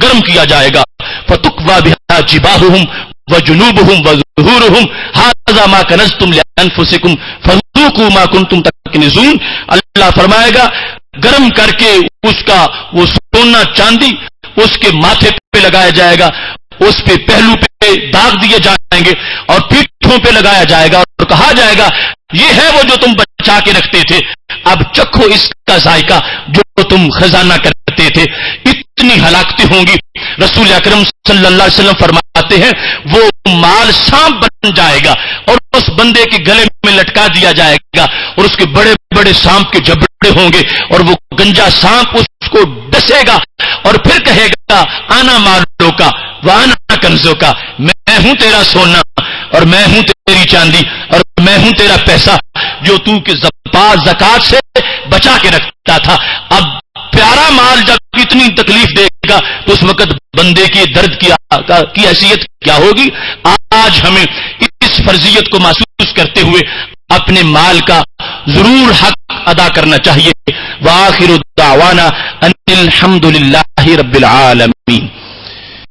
گرم کیا جائے گا. فتقوى بها جباههم وجنوبهم وظهورهم هذا ما كنزتم لانفسكم فذوقوا ما كنتم تكنزون. اللہ فرمائے گا گرم کر کے اس کا وہ سونا چاندی اس کے ماتھے پہ لگایا جائے گا، اس پہ پہلو پہ داغ دیے جائیں گے اور پیٹھوں پہ لگایا جائے گا اور کہا جائے گا یہ ہے وہ جو تم بچا کے رکھتے تھے، اب چکھو اس کا ذائقہ جو تم خزانہ کرتے تھے. اتنی ہلاکتیں ہوں گی. رسول اکرم صلی اللہ علیہ وسلم فرماتے ہیں وہ مال سانپ بن جائے گا اور اس بندے کے گلے میں لٹکا دیا جائے گا اور اس کے بڑے بڑے سانپ کے جبڑے ہوں گے اور وہ گنجا سانپ اس کو ڈسے گا اور پھر کہے گا آنا مالوں کا وانا کنزوں کا، میں ہوں تیرا سونا اور میں ہوں تیری چاندی اور میں ہوں تیرا پیسہ جو تو کہ زکات سے بچا کے رکھتا تھا. اب پیارا مال جب اتنی تکلیف دے گا تو اس وقت بندے کے درد کی حیثیت کیا ہوگی. آج ہمیں اس فرضیت کو محسوس کرتے ہوئے اپنے مال کا ضرور حق ادا کرنا چاہیے. وآخر دعوانا ان الحمد للہ رب العالمین.